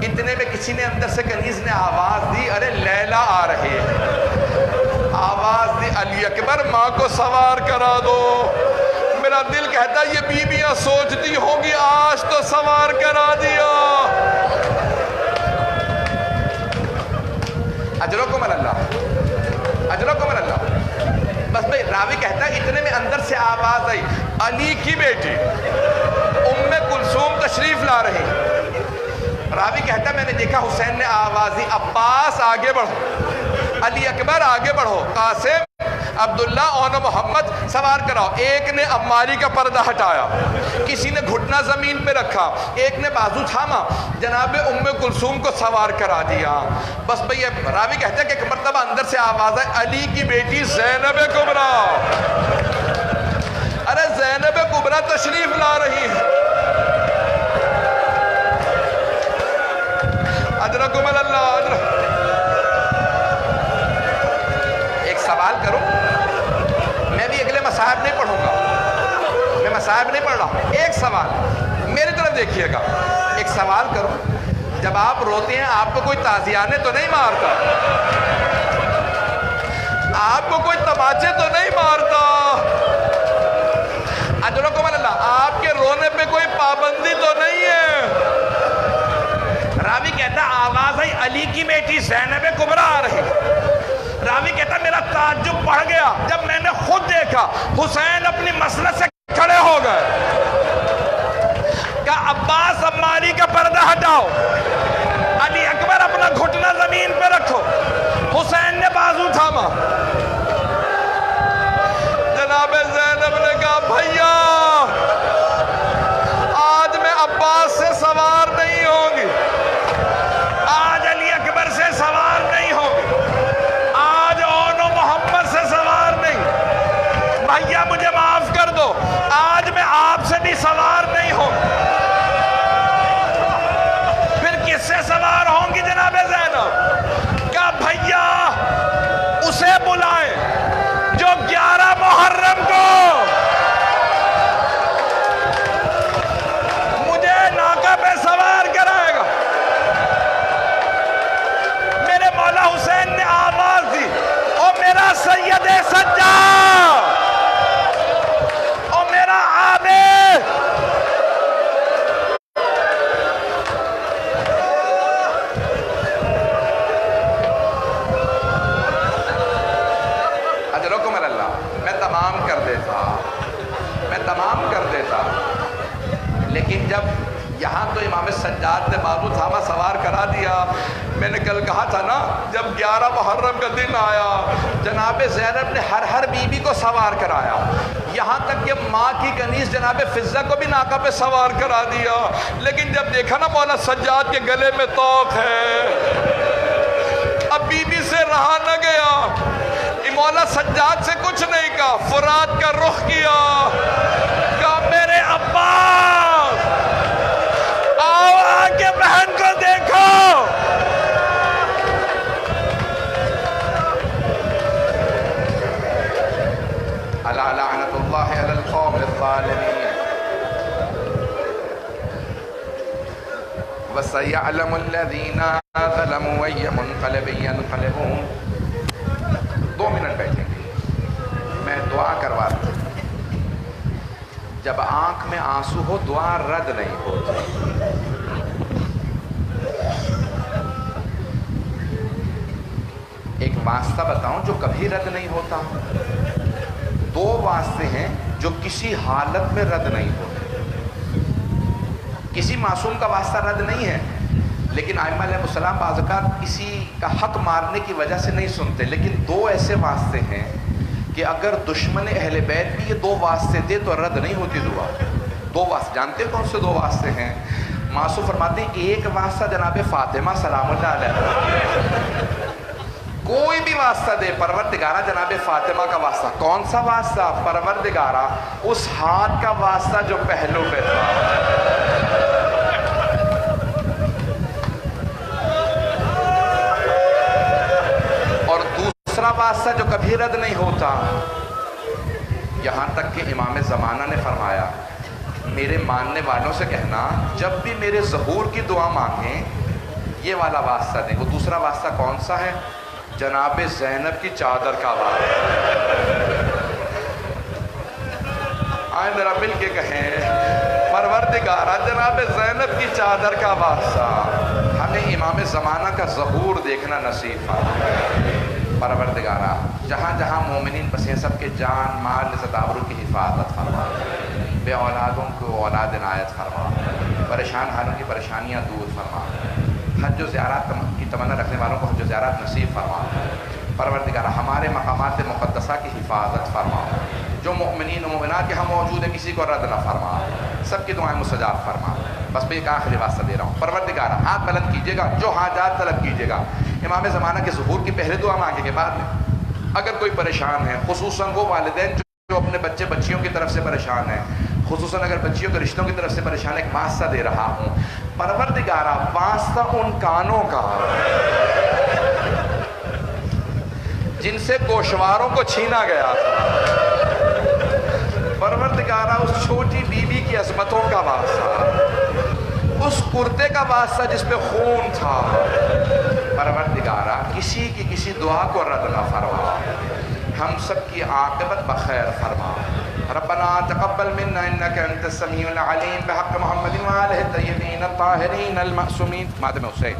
اتنے میں کسی نے اندر سے کنیز نے آواز دی، ارے لیلا آ رہی ہے۔ آواز دی، علی اکبر ماں کو سوار کرا دو۔ میرا دل کہتا ہے یہ بیویاں سوچتی ہوں گی آج تو سوار کرا دیا۔ اجرکم اللہ، اجرکم اللہ۔ بس بھئی راوی کہتا ہے اتنے میں اندر سے آواز آئی، علی کی بیٹی ام کلثوم تشریف لا رہی۔ راوی کہتا ہے میں نے دیکھا حسین نے آواز دی، عباس آگے بڑھو، علی اکبر آگے بڑھو، قاسم عبداللہ اور محمد سوار کراؤ۔ ایک نے اماری کا پردہ ہٹایا، کسی نے گھٹنا زمین پہ رکھا، ایک نے بازو تھاما، جناب ام کلثوم کو سوار کرا دیا۔ بس بھئی راوی کہتا ہے کہ ایک مرتبہ اندر سے آواز ہے، علی کی بیٹی زینب کبریٰ، ارے زینب کبریٰ تشریف لا رہی ہے۔ اجرکم اللہ۔ ایک سوال کروں، میں بھی اگلے مصاحب نہیں پڑھوں گا، میں مصاحب نہیں پڑھ رہا ہوں، ایک سوال میری طرف دیکھیے گا، ایک سوال کروں، جب آپ روتے ہیں آپ کو کوئی تازیانے تو نہیں مارتا؟ آپ کو کوئی تماچے تو نہیں مارتا؟ اجرکم اللہ، آپ کے رونے پہ کوئی پابندی تو نہیں ہے؟ راوی کہتا آواز آئی، علی کی بیٹی زینب کبریٰ آ رہی۔ راوی کہتا میرا تعجب بڑھ گیا جب میں نے خود دیکھا حسین اپنی مسند سے کھڑے ہو گئے، کہا عباس اماری کا پردہ ہٹاؤ، علی اکبر اپنا گھٹنا زمین پہ رکھو۔ حسین نے بازو تھاما، جناب زینب نے کہا بھیا آج میں عباس سے سوار نہیں ہوں گی، آج علی اکبر سے سوار نہیں ہوگی، آج اون و محمد سے سوار نہیں، بھیا مجھے معاف کر دو، آج میں آپ سے بھی سوار نہیں ہوں۔ پھر کس سے سوار ہوں گی جناب زینب؟ کہا بھیا اسے بلائیں جو 11 محرم کو مجھے ناقہ پہ سوار کرائے گا۔ میرے مولا حسین نے آواز دی، او میرا سید سجاد، او میرا عابد، اجرکم اللہ۔ میں تمام کر دیتا، لیکن جب یہاں تو امام سجاد نے بازو تھاما سوار کرا دیا، میں نے کل کہا تھا نا جب 11 محرم کا دن آیا جناب زینب نے ہر بیوی کو سوار کرایا، یہاں تک کہ ماں کی کنیز جناب فضہ کو بھی ناقہ پہ سوار کرا دیا، لیکن جب دیکھا نا مولا سجاد کے گلے میں طوق ہے، اب بیوی سے رہا نہ گیا، مولا سجاد سے کچھ نہیں کہا، فرات کا رخ کیا، کہا میرے عباس آؤ آگے بہن کو دیکھو۔ الا لعنت اللہ علی القوم الظالمین وسيعلم الذین ظلموا أي منقلب ينقلبون۔ 2 منٹ بیٹھیں گے، میں دعا کرواتا ہوں۔ جب آنکھ میں آنسو ہو دعا رد نہیں ہوتی۔ ایک واسطہ بتاؤں جو کبھی رد نہیں ہوتا؟ 2 واسطے ہیں جو کسی حالت میں رد نہیں ہوتے۔ کسی معصوم کا واسطہ رد نہیں ہے، لیکن ائمہ علیہ السلام بعض اوقات کسی کا حق مارنے کی وجہ سے نہیں سنتے، لیکن دو ایسے واسطے ہیں کہ اگر دشمن اہل بیت بھی یہ دو واسطے دے تو رد نہیں ہوتی دعا۔ دو واسطے جانتے ہیں کون سے دو واسطے ہیں؟ معصوم فرماتے ہیں ایک واسطہ جناب فاطمہ سلام اللہ علیہ، کوئی بھی واسطہ دے، پروردگارہ جناب فاطمہ کا واسطہ۔ کون سا واسطہ؟ پروردگارہ اس ہاتھ کا واسطہ جو پہلو پہ تھا۔ اور دوسرا واسطہ جو کبھی رد نہیں ہوتا، یہاں تک کہ امام زمانہ نے فرمایا میرے ماننے والوں سے کہنا جب بھی میرے ظہور کی دعا مانگیں یہ والا واسطہ دیں۔ وہ دوسرا واسطہ کون سا ہے؟ جناب زینب کی چادر کا واسطہ۔ آئے ذرا مل کے کہیں پروردگارہ جناب زینب کی چادر کا واسطہ، ہمیں امام زمانہ کا ظہور دیکھنا نصیب فرما۔ پروردگارہ جہاں جہاں مومنین بسیں سب کے جان مال عزت آبرو کی حفاظت فرما، بے اولادوں کو اولاد عنایت فرما، پریشان حالوں کی پریشانیاں دور فرما، حج و زیارات کی تمنا رکھنے والوں کو حج و زیارات نصیب فرما۔ پروردگارہ ہمارے مقامات مقدسہ کی حفاظت فرما، جو مؤمنین و مؤمنات یہاں موجود ہیں کسی کو رد نہ فرما، سب کی دعائیں مستجاب فرما۔ بس میں ایک آخری واسطہ دے رہا ہوں، پروردگارہ ہاتھ بلند کیجیے گا، جو حاجات طلب کیجیے گا امام زمانہ کے ظہور کی پہلے دعا مانگے کے بعد میں اگر کوئی پریشان ہے، خصوصاً وہ والدین جو اپنے بچے بچیوں کی طرف سے پریشان ہیں، خصوصاً اگر بچیوں کے رشتوں کی طرف سے پریشان ہے، ایک واسطہ دے رہا ہوں پروردگارہ، واسطہ ان کانوں کا جن سے گوشواروں کو چھینا گیا تھا، پروردگارہ اس چھوٹی بیوی کی عظمتوں کا واسطہ، اس کرتے کا واسطہ جس پہ خون تھا، پروردگارہ کسی کی کسی دعا کو رد نہ فرما، ہم سب کی عاقبت بخیر فرما۔ ربنا تقبل منا انك انت السميع العليم بحق محمد وآله الطيبين الطاهرين المعصومين۔ مادم حسین